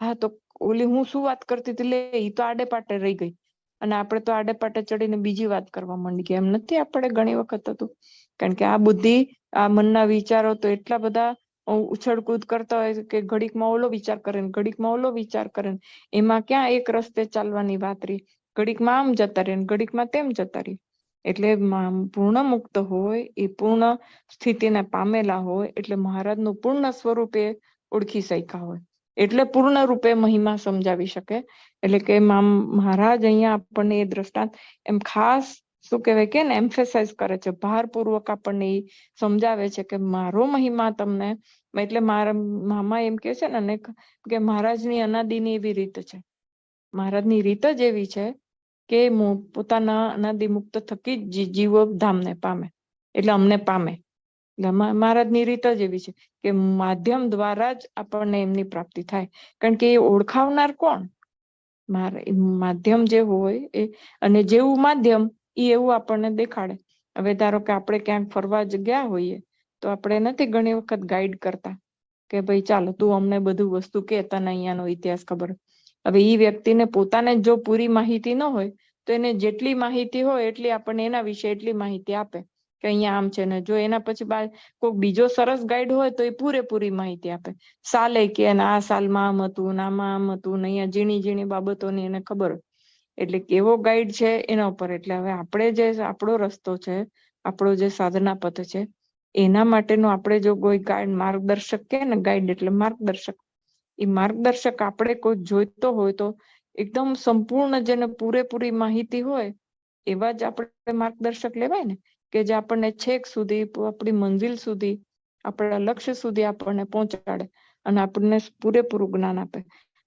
હા તો ઓલી હું શું વાત કરતી હતી લે એ તો આડે પાટે રહી ગઈ, અને આપણે તો આડે પાટે ચડીને બીજી વાત કરવા માંડી ગયા. એમ નથી આપણે ઘણી વખત હતું. કારણ કે આ બુદ્ધિ, આ મનના વિચારો તો એટલા બધા ઉછળકૂદ કરતા હોય કે ઘડીકમાં ઓલો વિચાર કરે ને ઘડીકમાં ઓલો વિચાર કરે. એમાં ક્યાં એક રસ્તે ચાલવાની વાત રહી. ઘડીકમાં આમ જતા રહે ને ઘડીકમાં તેમ જતા રહે. એટલે પૂર્ણ મુક્ત હોય એ પૂર્ણ સ્થિતિને પામેલા હોય એટલે મહારાજનું પૂર્ણ સ્વરૂપે ઓળખી શક્યા હોય એટલે પૂર્ણ રૂપે મહિમા સમજાવી શકે. એટલે કે મહારાજ અહીંયા આપણને એ દ્રષ્ટાંત એમ ખાસ શું કહેવાય કે ને એમ્ફેસાઇઝ કરે છે, ભારપૂર્વક આપણને એ સમજાવે છે કે મારો મહિમા તમને, એટલે મારા મામા એમ કે છે ને કે મહારાજની અનાદિની એવી રીત છે. મહારાજની રીત જ એવી છે કે પોતાના અનાદિ મુક્ત થકી જ જીવો ધામને પામે એટલે અમને પામે. મહારાજની રીત જ એવી છે કે માધ્યમ દ્વારા જ આપણને એમની પ્રાપ્તિ થાય. કારણ કે એ ઓળખાવનાર કોણ? માધ્યમ જે હોય એ, અને જેવું માધ્યમ એ એવું આપણને દેખાડે. હવે ધારો કે આપણે ક્યાંક ફરવા ગયા હોઈએ તો આપણે નથી ઘણી વખત ગાઈડ કરતા કે ભાઈ ચાલો તું અમને બધું વસ્તુ કે તને અહીંયાનો ઇતિહાસ ખબર. હવે એ વ્યક્તિને પોતાને જો પૂરી માહિતી ન હોય તો એને જેટલી માહિતી હોય એટલી આપણને એના વિશે એટલી માહિતી આપે કે અહીંયા આમ છે. ને જો એના પછી કોઈ બીજો સરસ ગાઈડ હોય તો એ પૂરેપૂરી માહિતી આપે. સાલે કે આ સાલમાં આમ હતું ને આમાં આમ હતું ને અહીંયા ઝીણી ઝીણી બાબતોની એને ખબર હોય. એટલે કેવો ગાઈડ છે એના ઉપર. એટલે હવે આપણે જે આપણો રસ્તો છે, આપણો જે સાધના પથ છે, એના માટેનો આપણે જો કોઈ ગાઈડ માર્ગદર્શક કે ને, ગાઈડ એટલે માર્ગદર્શક, એ માર્ગદર્શક આપણે કોઈ જોઈતો હોય તો એકદમ સંપૂર્ણ જેને પૂરેપૂરી માહિતી હોય એવા જ આપણે માર્ગદર્શક લેવાય ને, કે જે આપણને છેક સુધી આપણી મંજિલ સુધી આપણા લક્ષ્ય સુધી આપણને પહોંચાડે અને આપણને પૂરેપૂરું જ્ઞાન આપે.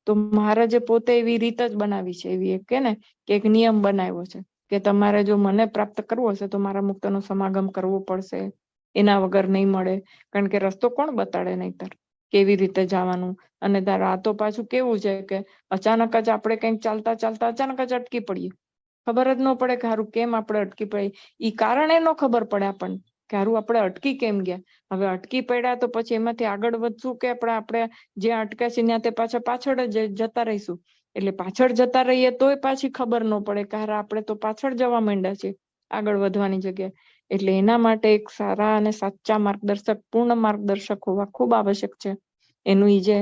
તો મહારાજે પોતે એવી રીત જ બનાવી છે, એવી એક કે ને કે એક નિયમ બનાવ્યો છે કે તમારે જો મને પ્રાપ્ત કરવો હશે તો મારા મુક્તનો સમાગમ કરવો પડશે. એના વગર નહીં મળે, કારણ કે રસ્તો કોણ બતાડે નહીતર કેવી રીતે જવાનું. અને આ તો પાછું કેવું છે કે અચાનક જ આપણે કંઈક ચાલતા ચાલતા અચાનક જ અટકી પડીએ, ખબર જ ન પડે કે હારું કેમ આપણે અટકી પડી, ઈ કારણે ન ખબર પડે આપણને કે હારું આપણે અટકી કેમ ગયા. હવે અટકી પડ્યા તો પછી એમાંથી આગળ વધશું કે આપણે જ્યાં અટક્યા છે ત્યાં તે પાછળ જ જતા રહીશું. એટલે પાછળ જતા રહીએ તોય પાછી ખબર ન પડે કે હારા આપણે તો પાછળ જવા માંડ્યા છે આગળ વધવાની જગ્યાએ. એટલે એના માટે એક સારા અને સાચા માર્ગદર્શક, પૂર્ણ માર્ગદર્શક હોવા ખૂબ આવશ્યક છે. એનું ઈ જે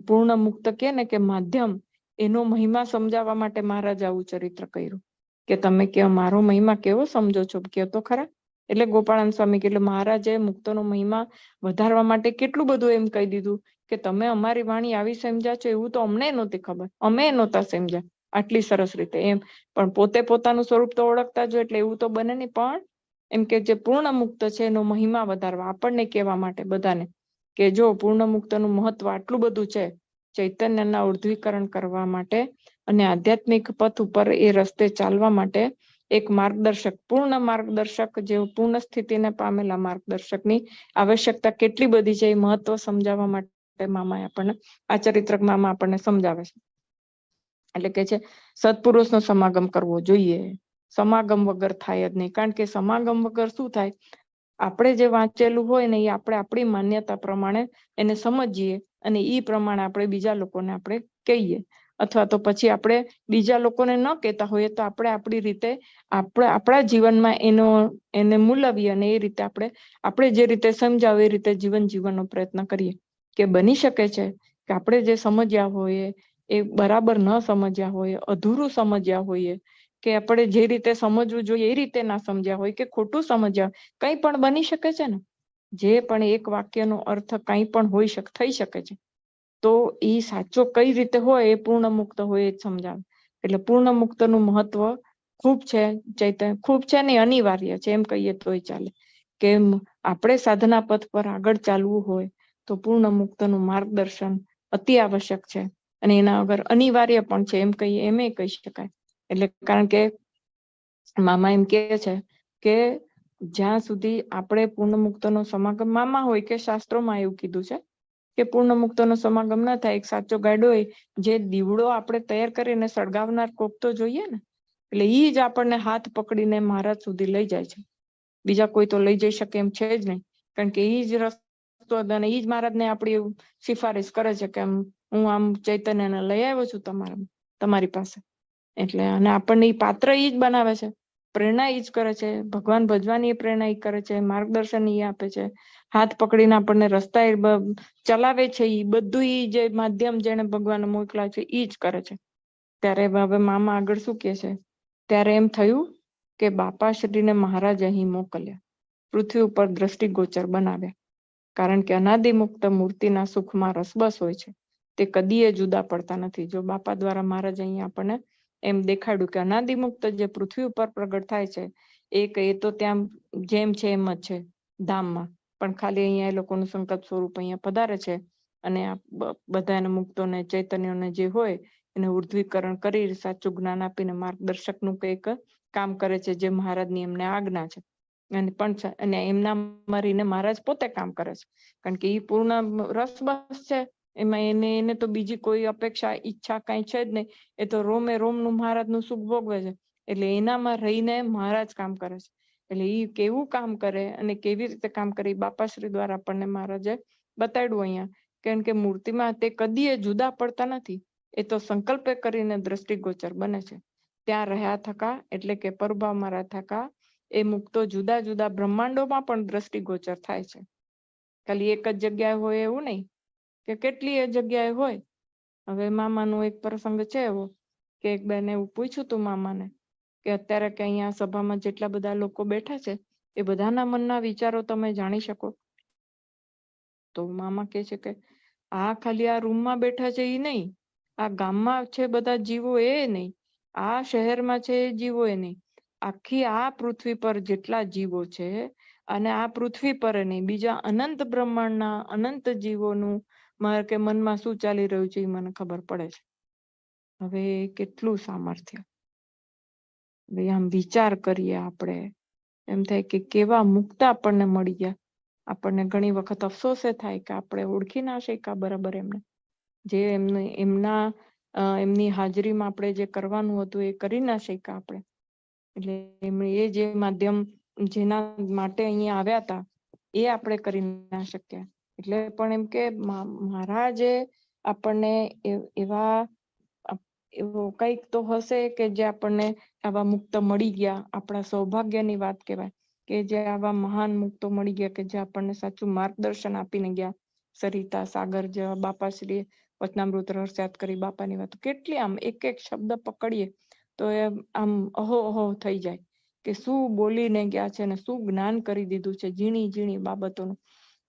પૂર્ણ મુક્ત કે ને કે માધ્યમ, એનો મહિમા સમજાવવા માટે મહારાજ આવું ચરિત્ર કર્યું કે તમે કે મારો મહિમા કેવો સમજો છો, કયો તો ખરા. એટલે ગોપાળાન સ્વામી કે એટલે મહારાજે મુક્તોનો મહિમા વધારવા માટે કેટલું બધું એમ કહી દીધું કે તમે અમારી વાણી આવી સમજ્યા છો એવું તો અમને નહોતી ખબર, અમે નહોતા સમજ્યા આટલી સરસ રીતે એમ. પણ પોતે પોતાનું સ્વરૂપ તો ઓળખતા જ, એટલે એવું તો બને નહીં. પણ એમ કે જે પૂર્ણ મુક્ત છે એનો મહિમા વધારવા આપણને કહેવા માટે બધાને કે જો પૂર્ણ મુક્તનું મહત્વ આટલું બધું છે, ચૈતન્યના ઉર્ધ્વીકરણ કરવા માટે અને આધ્યાત્મિક પથ ઉપર એ રસ્તે ચાલવા માટે એક માર્ગદર્શક, પૂર્ણ માર્ગદર્શક, જે પૂર્ણ સ્થિતિને પામેલા માર્ગદર્શકની આવશ્યકતા કેટલી બધી છે એ મહત્વ સમજાવવા માટે મામાએ આપણને આ ચરિત્રમાં આપણને સમજાવે છે. એટલે કે છે સત્પુરુષનો સમાગમ કરવો જોઈએ, સમાગમ વગર થાય જ નહીં. કારણ કે સમાગમ વગર શું થાય, આપણે જે વાંચેલું હોય ને એ આપણે આપણી માન્યતા પ્રમાણે એને સમજીએ અને એ પ્રમાણે આપણે બીજા લોકોને આપણે કહીએ, અથવા તો પછી આપણે બીજા લોકોને ન કહેતા હોઈએ તો આપણે આપણી રીતે આપણા જીવનમાં એને મૂલવીએ અને એ રીતે આપણે જે રીતે સમજાવે એ રીતે જીવન જીવવાનો પ્રયત્ન કરીએ. કે બની શકે છે કે આપણે જે સમજ્યા હોઈએ એ બરાબર ન સમજ્યા હોય, અધૂરું સમજ્યા હોઈએ, કે આપણે જે રીતે સમજવું જોઈએ એ રીતે ના સમજ્યા હોય, કે ખોટું સમજ્યા, કંઈ પણ બની શકે છે ને. જે પણ એક વાક્યનો અર્થ કંઈ પણ થઈ શકે છે. તો એ સાચો કઈ રીતે હોય એ પૂર્ણ મુક્ત હોય એ જ સમજાવે. એટલે પૂર્ણ મુક્તનું મહત્વ ખૂબ છે, ચૈતન્ય ખૂબ છે ને અનિવાર્ય છે એમ કહીએ તોય ચાલે. કે આપણે સાધના પથ પર આગળ ચાલવું હોય તો પૂર્ણ મુક્તનું માર્ગદર્શન અતિ આવશ્યક છે, અને એના વગર અનિવાર્ય પણ છે એમ કહી શકાય. એટલે કારણ કે મામા એમ કહે છે કે જ્યાં સુધી આપણે પૂર્ણ મુક્તનો સમાગમ, મામા હોય કે શાસ્ત્રોમાં એવું કીધું છે કે પૂર્ણ મુક્તનો સમાગમ ના થાય, એક સાચો ગાડો હોય જે દીવડો આપણે તૈયાર કરીને સળગાવનાર કોક તો જોઈએ ને. એટલે ઈ જ આપણને હાથ પકડીને મહારાજ સુધી લઈ જાય છે. બીજા કોઈ તો લઈ જઈ શકે એમ છે જ નહીં, કારણ કે ઈ જ રસ્તો અને ઈ જ મહારાજને આપણી સિફારિશ કરે છે કે હું આમ ચૈતન્યને લઈ આવ્યો છું તમારી પાસે. એટલે અને આપણને ઈ પાત્ર ઈ જ બનાવે છે, પ્રેરણા ઈ જ કરે છે, ભગવાન ભજવાની પ્રેરણા ઈ કરે છે, માર્ગદર્શન ઈ આપે છે, હાથ પકડીને આપણને રસ્તા ચલાવે છે. ઈ બધું ઈ જે માધ્યમ જેને ભગવાને મોકલા છે ઈ જ કરે છે. ત્યારે હવે મામા આગળ શું કહે છે, ત્યારે એમ થયું કે બાપાશ્રીને મહારાજ અહીં મોકલ્યા, પૃથ્વી ઉપર દ્રષ્ટિગોચર બનાવ્યા. કારણ કે અનાદિમુક્ત મૂર્તિના સુખમાં રસબસ હોય છે, તે કદીએ જુદા પડતા નથી. જો બાપા દ્વારા મહારાજ અહીંયા આપણને એમ દેખાડ્યું કે અનાદિમુક્ત જે પૃથ્વી ઉપર પ્રગટ થાય છે એ તો ત્યાં જેમ છે એમ જ છે ધામમાં, પણ ખાલી અહીંયા એ લોકોનું સંકલ્પ સ્વરૂપ અહીંયા પધારે છે અને બધાને મુક્તોને ચૈતન્યને જે હોય એને ઉર્ધ્વીકરણ કરી સાચું જ્ઞાન આપીને માર્ગદર્શકનું કંઈક કામ કરે છે, જે મહારાજની એમને આજ્ઞા છે. અને એમના મરીને મહારાજ પોતે કામ કરે છે, કારણ કે એ પૂર્ણ રસબસ છે એમાં. એને તો બીજી કોઈ અપેક્ષા ઈચ્છા કઈ છે જ નહીં. એ તો રોમે રોમનું મહારાજનું સુખ ભોગવે છે, એટલે એનામાં રહીને મહારાજ કામ કરે છે. એટલે એ કેવું કામ કરે અને કેવી રીતે કામ કરે એ બાપાશ્રી દ્વારા આપણને મહારાજે બતાડ્યું અહીંયા. કેમ કે મૂર્તિમાં તે કદીએ જુદા પડતા નથી, એ તો સંકલ્પે કરીને દ્રષ્ટિગોચર બને છે. ત્યાં રહ્યા થકા, એટલે કે પરભાવમાં રહ્યા થકા એ મુક્તો જુદા જુદા બ્રહ્માંડોમાં પણ દ્રષ્ટિગોચર થાય છે. ખાલી એક જ જગ્યાએ હોય એવું નહીં, કે કેટલી જગ્યાએ હોય. હવે મામાનો એક પ્રસંગ છે એવો કે એક બેને એવું પૂછ્યું તું મામાને કે અત્યારે કે અહીંયા સભામાં જેટલા બધા લોકો બેઠા છે એ બધાના મનના વિચારો તમે જાણી શકો? તો મામા કહે છે કે આ ખાલી આ રૂમમાં બેઠા છે એ નહીં, આ ગામમાં છે બધા જીવો એ નહીં, આ શહેરમાં છે એ જીવો એ નહીં, આખી આ પૃથ્વી પર જેટલા જીવો છે અને આ પૃથ્વી પર નહીં, બીજા અનંત બ્રહ્માંડના અનંત જીવોનું મારે કે મનમાં શું ચાલી રહ્યું છે એ મને ખબર પડે છે. હવે કેટલું સામર્થ્ય! ભાઈ આમ વિચાર કરીએ આપણે એમ થાય કે કેવા મુક્ત આપણને મળી ગયા. આપણને ઘણી વખત અફસોસ એ થાય કે આપણે ઓળખી ના શક્યા બરાબર એમને, જે એમની હાજરીમાં આપણે જે કરવાનું હતું એ કરી ના શક્યા આપણે. એટલે એ જે માધ્યમ જેના માટે અહીંયા આવ્યા હતા એ આપણે કરી ના શક્યા. એટલે પણ એમ કે મારા જે આપણને એવો કંઈક તો હશે કે જે આપણને આવા મુક્ત મળી ગયા. આપણા સૌભાગ્યની વાત કહેવાય કે જે આવા મહાન મુક્તો મળી ગયા કે જે આપણને સાચું માર્ગદર્શન આપીને ગયા. સરિતા સાગર જેવા બાપાશ્રીએ વચનામૃત રહસ્યાત કરી બાપાની વાત કેટલી આમ એક એક શબ્દ પકડીએ તો એ આમ અહો અહો થઈ જાય કે શું બોલીને ગયા છે ને શું જ્ઞાન કરી દીધું છે ઝીણી ઝીણી બાબતોનું.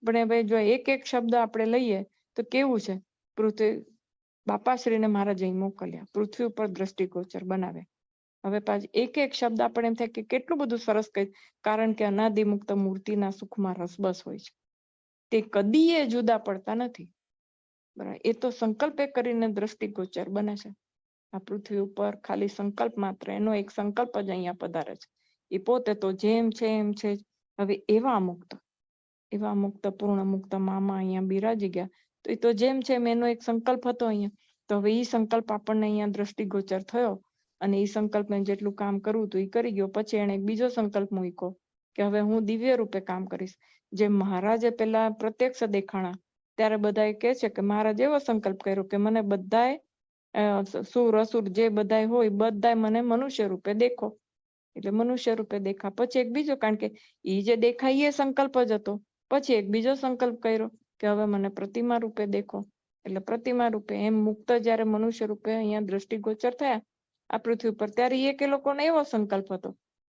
પણ હવે જો એક એક શબ્દ આપણે લઈએ તો કેવું છે, પૃથ્વી બાપાશ્રીને મહારાજ અહીં મોકલ્યા, પૃથ્વી ઉપર દ્રષ્ટિગોચર બનાવે. હવે પાછી એક એક શબ્દ આપણે એમ થાય કે કેટલું બધું સરસ કહી, કારણ કે અનાદિમુક્ત મૂર્તિના સુખમાં રસબસ હોય છે. તે કદી એ જુદા પડતા નથી. બરાબર, એ તો સંકલ્પે કરીને દ્રષ્ટિગોચર બને છે. આ પૃથ્વી ઉપર ખાલી સંકલ્પ માત્ર, એનો એક સંકલ્પ જ અહીંયા પધારે છે. એ પોતે તો જેમ છે એમ છે. હવે એવા મુક્ત પૂર્ણ મુક્ત મામા અહીંયા બિરાજી ગયા. તો એ તો જેમ છે એનો એક સંકલ્પ હતો અહીંયા. તો હવે એ સંકલ્પ આપણને અહીંયા દ્રષ્ટિગોચર થયો અને એ સંકલ્પને જેટલું કામ કરવું હતું એ કરી ગયો. પછી એને એક બીજો સંકલ્પ મૂક્યો કે હવે હું દિવ્ય રૂપે કામ કરીશ. જે મહારાજે પેલા પ્રત્યક્ષ દેખાણા ત્યારે બધા કહે છે કે મહારાજ એવો સંકલ્પ કર્યો કે મને બધાય સુર અસુર જે બધાય હોય બધાય મને મનુષ્ય રૂપે દેખો. એટલે મનુષ્ય રૂપે દેખા. પછી એક બીજો, કારણ કે એ જે દેખાય એ સંકલ્પ જ હતો. પછી એક બીજો સંકલ્પ કર્યો કે હવે મને પ્રતિમા રૂપે દેખો. એટલે પ્રતિમા રૂપે એમ મુક્ત જયારે મનુષ્ય રૂપે અહીંયા દ્રષ્ટિગોચર થયા આ પૃથ્વી ઉપર, ત્યારે એક એ લોકોનો એવો સંકલ્પ હતો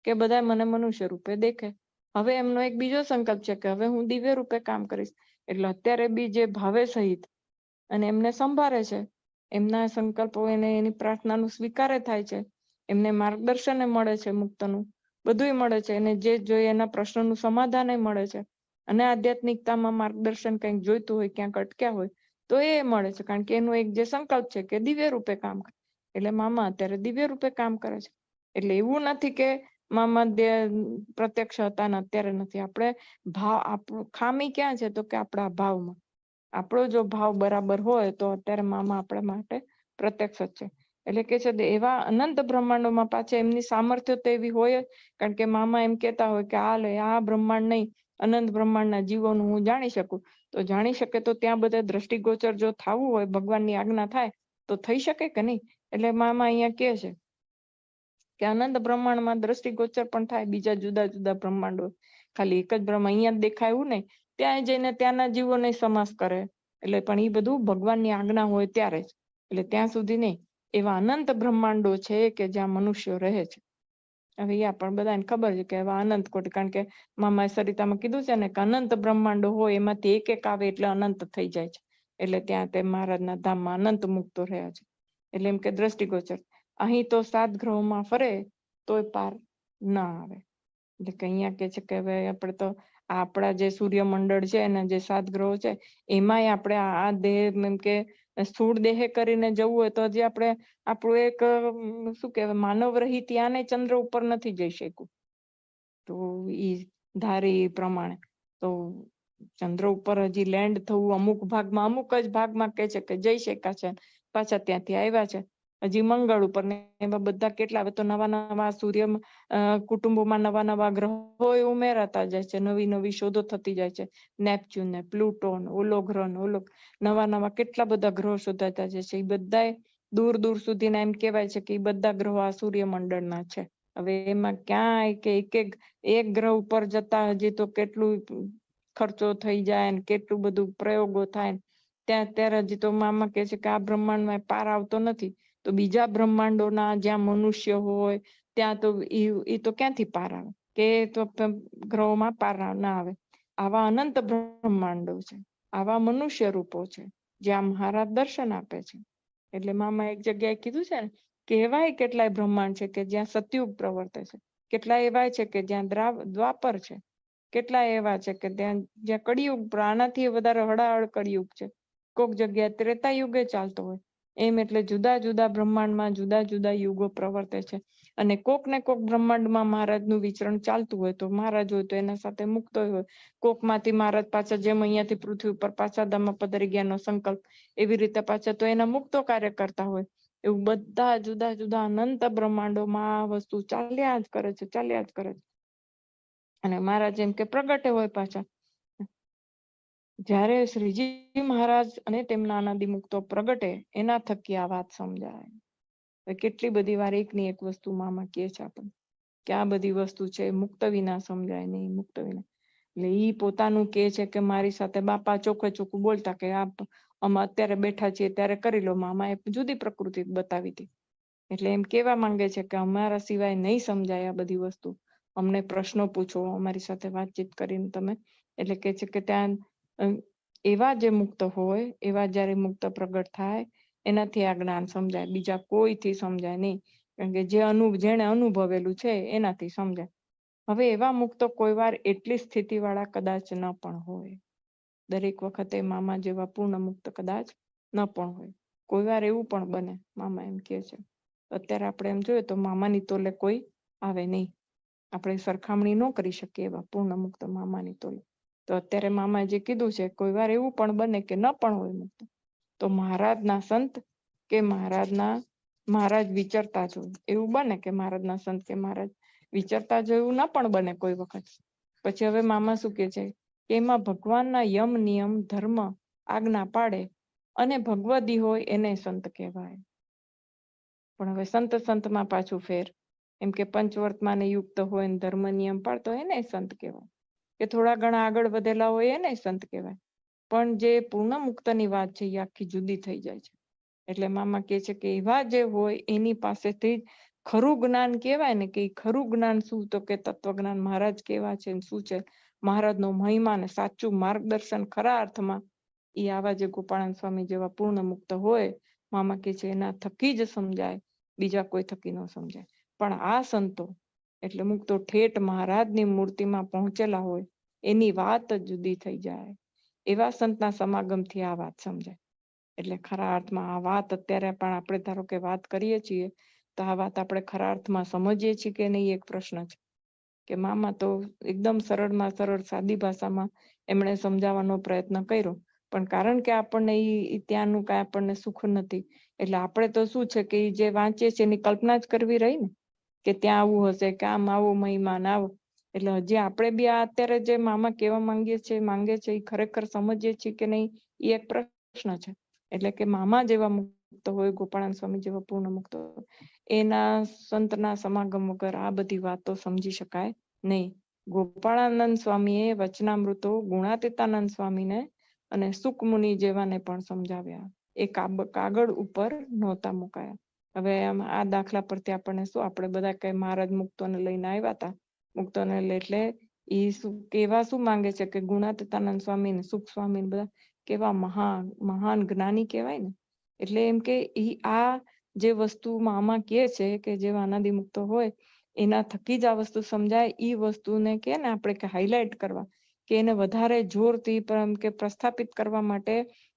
કે બધા મને મનુષ્ય રૂપે દેખે. હવે એમનો એક બીજો સંકલ્પ છે કે હવે હું દિવ્ય રૂપે કામ કરીશ. એટલે અત્યારે બી જે ભાવે સહિત અને એમને સંભાળે છે, એમના સંકલ્પો એને એની પ્રાર્થનાનું સ્વીકારે થાય છે, એમને માર્ગદર્શન મળે છે, મુક્તનું બધુંય મળે છે, એને જે જોઈએ એના પ્રશ્નોનું સમાધાન મળે છે. અને આધ્યાત્મિકતામાં માર્ગદર્શન કંઈક જોઈતું હોય, ક્યાંક અટક્યા હોય તો એ મળે છે, કારણ કે એનો એક જે સંકલ્પ છે કે દિવ્ય રૂપે કામ કરે. એટલે મામા અત્યારે દિવ્ય રૂપે કામ કરે છે. એટલે એવું નથી કે મામા પ્રત્યક્ષ હતા ને અત્યારે નથી. આપણે ખામી ક્યાં છે તો કે આપણા ભાવમાં. આપણો જો ભાવ બરાબર હોય તો અત્યારે મામા આપણા માટે પ્રત્યક્ષ જ છે. એટલે કે છે એવા અનંત બ્રહ્માંડોમાં પાછા એમની સામર્થ્ય તો એવી હોય જ, કારણ કે મામા એમ કહેતા હોય કે આ બ્રહ્માંડ નહીં, અનંત બ્રહ્માંડના જીવોનું હું જાણી શકું. તો જાણી શકે તો ત્યાં બધા દ્રષ્ટિગોચર જો થવું હોય, ભગવાનની આજ્ઞા થાય તો થઈ શકે કે નહીં. એટલે મામા અહીંયા કહે છે કે અનંત બ્રહ્માંડમાં દ્રષ્ટિગોચર પણ થાય, બીજા જુદા જુદા બ્રહ્માંડો. ખાલી એક જ બ્રહ્માંડ અહીંયા જ દેખાય એવું નહીં, ત્યાં જઈને ત્યાંના જીવોને સમાસ કરે. એટલે પણ એ બધું ભગવાનની આજ્ઞા હોય ત્યારે જ. એટલે ત્યાં સુધી નહીં. એવા અનંત બ્રહ્માંડો છે કે જ્યાં મનુષ્યો રહે છે. હવે એ પણ બધાને ખબર છે કે એવા અનંત કોટી, કારણ કે મામા સરિતામાં કીધું છે ને કે અનંત બ્રહ્માંડો હોય એમાંથી એક એક આવે એટલે અનંત થઈ જાય છે. એટલે ત્યાં તે મહારાજના ધામમાં અનંત મુક્તો રહ્યા છે. એટલે એમ કે દ્રષ્ટિગોચર અહીં તો 7 ગ્રહોમાં ફરે તોય પાર ના આવે. એટલે કે અહીંયા કે છે કે હવે આપણે તો આપણા જે સૂર્યમંડળ છે અને જે 7 ગ્રહો છે એમાંય આપણે આ દેહ એમ કે સ્થૂળ દેહે કરીને જવું હોય તો હજી આપણે આપણું એક શું કહેવાય માનવ રહી ત્યાં ને ચંદ્ર ઉપર નથી જઈ શકવું. તો ઈ ધારી પ્રમાણે તો ચંદ્ર ઉપર હજી લેન્ડ થવું અમુક જ ભાગમાં કે છે કે જઈ શકા છે, પાછા ત્યાંથી આવ્યા છે. હજી મંગળ ઉપર ને એમાં બધા કેટલા હવે તો નવા નવા સૂર્ય કુટુંબોમાં નવા નવા ગ્રહો ઉમેરાતા જાય છે, નવી નવી શોધો થતી જાય છે. નેપચ્યુન ને પ્લુટોન, ઓલો ગ્રહ ને ઓલો, નવા નવા કેટલા બધા ગ્રહો શોધાતા જાય છે. એ બધા દૂર દૂર સુધીના એમ કહેવાય છે કે એ બધા ગ્રહો આ સૂર્યમંડળના છે. હવે એમાં ક્યાંય કે એક ગ્રહ ઉપર જતા હજી તો કેટલું ખર્ચો થઈ જાય ને કેટલું બધું પ્રયોગો થાય. ત્યારે હજી તો મામા કહે છે કે આ બ્રહ્માંડમાં પાર આવતો નથી. તો બીજા બ્રહ્માંડોના જ્યાં મનુષ્ય હોય ત્યાં તો એ તો ક્યાંથી પાર આવે, કે તો ગ્રહોમાં પાર ના આવે. આવા અનંત બ્રહ્માંડો છે, આવા મનુષ્ય રૂપો છે જ્યાં મહારાજ દર્શન આપે છે. એટલે મામા એક જગ્યાએ કીધું છે ને કે એવાય કેટલાય બ્રહ્માંડ છે કે જ્યાં સતયુગ પ્રવર્તે છે, કેટલાય એવાય છે કે જ્યાં દ્વાપર છે, કેટલાય એવા છે કે જ્યાં કળિયુગ, આનાથી વધારે હળાહળ કળિયુગ છે. કોઈક જગ્યાએ ત્રેતાયુગે ચાલતો હોય, એમ એટલે જુદા જુદા બ્રહ્માંડમાં જુદા જુદા યુગો પ્રવર્તે છે. અને કોક ને કોક બ્રહ્માંડમાં મહારાજનું વિચરણ ચાલતું હોય તો મહારાજ હોય તો એના સાથે મુક્ત હોય, કોકમાંથી મહારાજ પાછા જેમ અહીંયાથી પૃથ્વી ઉપર પાછા ધામમાં પધારી ગયાનો સંકલ્પ, એવી રીતે પાછા તો એના મુક્તો કાર્ય કરતા હોય. એવું બધા જુદા જુદા અનંત બ્રહ્માંડોમાં આ વસ્તુ ચાલ્યા જ કરે છે, ચાલ્યા જ કરે છે. અને મહારાજ એમ કે પ્રગટે હોય પાછા. જ્યારે શ્રીજી મહારાજ અને તેમના અનાદિ મુક્તો પ્રગટે એના થકી આ વાત સમજાય. કેટલી બધી વાર એકની એક વસ્તુ મામા કહે છે આપણને કે આ બધી વસ્તુ છે મુક્ત વિના સમજાય નહીં, મુક્ત વિના. એટલે ઈ પોતાનું કહે છે કે મારી સાથે બાપા ચોખ્ખે ચોખ્ખું બોલતા કે અમે અત્યારે બેઠા છીએ ત્યારે કરી લો. મામા એ જુદી પ્રકૃતિ બતાવી હતી. એટલે એમ કેવા માંગે છે કે અમારા સિવાય નહીં સમજાય આ બધી વસ્તુ, અમને પ્રશ્નો પૂછો, અમારી સાથે વાતચીત કરીને તમે. એટલે કે છે કે ત્યાં એવા જે મુક્ત હોય, એવા જ્યારે મુક્ત પ્રગટ થાય એનાથી આ જ્ઞાન સમજાય, બીજા કોઈથી સમજાય નહીં. કારણ કે જેણે અનુભવેલું છે એનાથી સમજાય. હવે એવા મુક્તો કોઈ વાર એટલી સ્થિતિ વાળા કદાચ ન પણ હોય. દરેક વખતે મામા જેવા પૂર્ણ મુક્ત કદાચ ન પણ હોય. કોઈ વાર એવું પણ બને, મામા એમ કહે છે. અત્યારે આપણે એમ જોઈએ તો મામાની તોલે કોઈ આવે નહીં. આપણે સરખામણી ન કરી શકીએ એવા પૂર્ણ મુક્ત મામાની તોલે. તો અત્યારે મામા જે કીધું છે કોઈ વાર એવું પણ બને કે ન પણ હોય મુક્ત. તો મહારાજના સંત કે મહારાજ વિચરતા જ હોય એવું બને કે મહારાજના સંત કે મહારાજ વિચરતા જ એવું ન પણ બને કોઈ વખત. પછી હવે મામા શું કે છે કે એમાં ભગવાનના યમ નિયમ ધર્મ આજ્ઞા પાડે અને ભગવદી હોય એને સંત કહેવાય. પણ હવે સંતમાં પાછું ફેર, એમ કે પંચવર્તમાન યુક્ત હોય ને ધર્મ નિયમ પાડતો હોય એને સંત કહેવાય, કે થોડા ઘણા આગળ વધેલા હોય એને સંત કહેવાય. પણ જે પૂર્ણ મુક્તની વાત છે એ આખી જુદી થઈ જાય છે. એટલે મામા કહે છે કે એવા જે હોય એની પાસેથી ખરું જ્ઞાન કહેવાય ને, કે ખરું જ્ઞાન શું, તો કે તત્વજ્ઞાન મહારાજ કેવા છે શું છે, મહારાજનો મહિમા ને સાચું માર્ગદર્શન ખરા અર્થમાં એ આવા જે ગોપાળાન સ્વામી જેવા પૂર્ણ મુક્ત હોય, મામા કહે છે એના થકી જ સમજાય, બીજા કોઈ થકી ન સમજાય. પણ આ સંતો એટલે મુક્તો ઠેઠ મહારાજની મૂર્તિમાં પહોંચેલા હોય એની વાત જ જુદી થઈ જાય. એવા સંતના સમાગમથી આ વાત સમજાય. એટલે ખરા અર્થમાં આ વાત અત્યારે પણ આપણે ધારો કે વાત કરીએ છીએ તો આ વાત આપણે ખરા અર્થમાં સમજીએ છીએ કે નહીં, એક પ્રશ્ન છે. કે મામા તો એકદમ સરળમાં સરળ સાદી ભાષામાં એમણે સમજાવવાનો પ્રયત્ન કર્યો, પણ કારણ કે આપણને ત્યાંનું કાંઈ આપણને સુખ નથી, એટલે આપણે તો શું છે કે જે વાંચીએ છીએ એની કલ્પના જ કરવી રહી ને, કે ત્યાં આવું હશે કે આમ આવો મહિમાન આવો. એટલે હજી આપણે બી આ અત્યારે જે મામા કહેવા માંગે છે એ ખરેખર સમજીએ છીએ કે નહીં એ એક પ્રશ્ન છે. એટલે કે મામા જેવા મુક્ત હોય, ગોપાળાન સ્વામી જેવા પૂર્ણ મુક્ત હોય, એના સંતના સમાગમ વગર આ બધી વાતો સમજી શકાય નહીં. ગોપાળાનંદ સ્વામીએ વચનામૃતો ગુણાતીતાનંદ સ્વામીને અને સુકમુનિ જેવાને પણ સમજાવ્યા, એ કાગળ ઉપર નહોતા મુકાયા. હવે આ દાખલા પરથી આપણને શું, આપણે બધા કઈ મહારાજ મુક્તોને લઈને આવ્યા હતા, મુક્તોને એટલે એ કેવા શું માંગે છે કે ગુણાતીતાનંદ સ્વામી ને સુખ સ્વામી બધા કેવા મહાન જ્ઞાની કહેવાય ને. એટલે એમ કે આ જે વસ્તુ મામા કહે છે કે જેવા અનાદિ મુક્તો હોય એના થકી જ આ વસ્તુ સમજાય, એ વસ્તુને કે ને આપણે કે હાઇલાઇટ કરવા, કે એને વધારે જોરથી કે પ્રસ્થાપિત કરવા માટે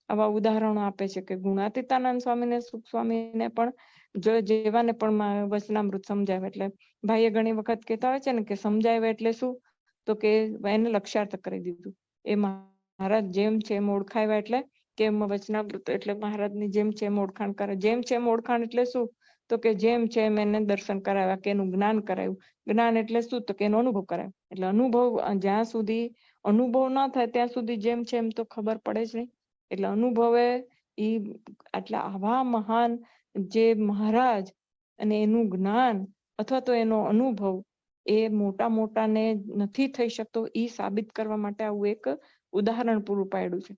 આવા ઉદાહરણો આપે છે કે ગુણાતીતાનંદ સ્વામીને સુખ સ્વામીને પણ જેવાને પણ વચનામૃત સમજાવે. એટલે ભાઈએ ઘણી વખત કહેતા હોય છે ને કે સમજાવે એટલે શું, તો કે એને લક્ષ્યાર્થ કરી દીધું. એ મહારાજ જેમ છે એમ ઓળખાવ્યા, એટલે કે વચનામૃત એટલે મહારાજની જેમ છે એમ ઓળખાણ કરે. જેમ છે એમ ઓળખાણ એટલે શું, તો કે જેમ છે એમ એને દર્શન કરાવ્યા, કે એનું જ્ઞાન કરાવ્યું. જ્ઞાન એટલે શું, તો કે એનો અનુભવ કરાવ્યો. એટલે અનુભવ જ્યાં સુધી અનુભવ ન થાય ત્યાં સુધી જેમ છે એમ તો ખબર પડે જ નહીં. એટલે અનુભવે એટલે આવા મહાન જે મહારાજ અને એનું જ્ઞાન અથવા તો એનો અનુભવ એ મોટાને નથી થઈ શકતો, એ સાબિત કરવા માટે આવું એક ઉદાહરણ પૂરું પાડ્યું છે.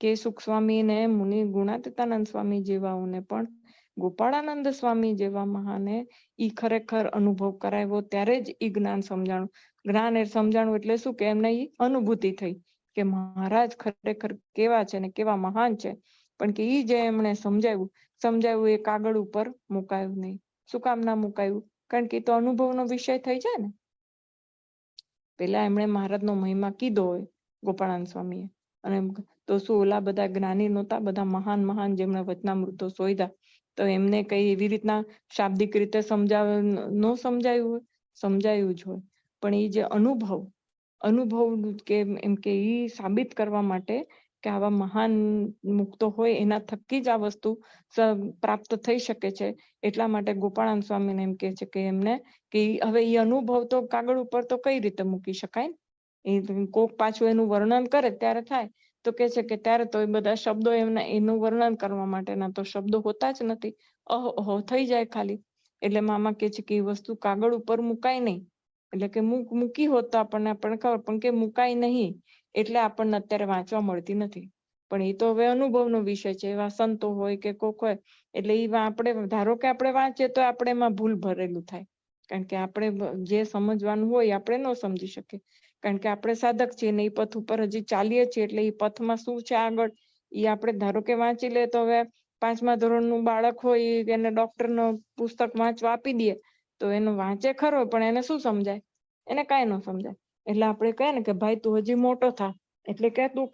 કે સુખ સ્વામી ને મુનિ ગુણાતીતાનંદ સ્વામી જેવાઓને પણ ગોપાળાનંદ સ્વામી જેવા મહાને ઈ ખરેખર અનુભવ કરાવ્યો, ત્યારે જ ઈ જ્ઞાન સમજાણું. જ્ઞાન એ સમજાણું એટલે શું, કે એમને ઈ અનુભૂતિ થઈ કે મહારાજ ખરેખર કેવા છે ને કેવા મહાન છે. પણ કે ઈ જે એમણે સમજાવ્યું એ કાગળ ઉપર મુકાયું નહીં. શું કામ ના મુકાયું? કારણ કે એ તો અનુભવનો વિષય થઈ જાય ને. પેલા એમણે મહારાજનો મહિમા કીધો હોય ગોપાળાનંદ સ્વામીએ, અને તો શું ઓલા બધા જ્ઞાની નહોતા, બધા મહાન જેમણે વચનામૃતો સોયદા, તો એમને કઈ એવી રીતના શાબ્દિક રીતે ન સમજાયું હોય, સમજાયું જ હોય, પણ એ જે અનુભવ કે એમ કે એ સાબિત કરવા માટે કે આવા મહાન મુક્તો હોય એના થકી જ આ વસ્તુ પ્રાપ્ત થઈ શકે છે, એટલા માટે ગોપાળાન સ્વામીને એમ કે છે કે એમને કે હવે એ અનુભવ તો કાગળ ઉપર તો કઈ રીતે મૂકી શકાય, એ કોક પાછું એનું વર્ણન કરે ત્યારે થાય, તો કે છે કે ત્યારે તો એ બધા શબ્દો એનું વર્ણન કરવા માટેના તો શબ્દો હોતા જ નથી, થઈ જાય ખાલી. એટલે મામા કે છે કે એ વસ્તુ કાગળ ઉપર મુકાય નહીં, એટલે કે મૂકી હોત તો આપણને ખબર, પણ કે મુકાય નહીં એટલે આપણને અત્યારે વાંચવા મળતી નથી. પણ એ તો હવે અનુભવનો વિષય છે, એવા સંતો હોય કે કોક હોય એટલે એ આપણે ધારો કે આપણે વાંચીએ તો આપણે એમાં ભૂલ ભરેલું થાય, કારણ કે આપણે જે સમજવાનું હોય આપણે ન સમજી શકીએ, કારણ કે આપણે સાધક છીએ ને એ પથ ઉપર હજી ચાલીએ છીએ, એટલે એ પથમાં શું છે આગળ એ આપણે ધારો કે વાંચી લે તો હવે 5મા ધોરણનું બાળક હોય એને ડોક્ટરનું પુસ્તક વાંચવા આપી દઈએ તો એનું વાંચે ખરો પણ એને શું સમજાય, એને કાંઈ ન સમજાય. એટલે આપણે કહે ને કે ભાઈ તું હજી મોટો થા, એટલે કે તું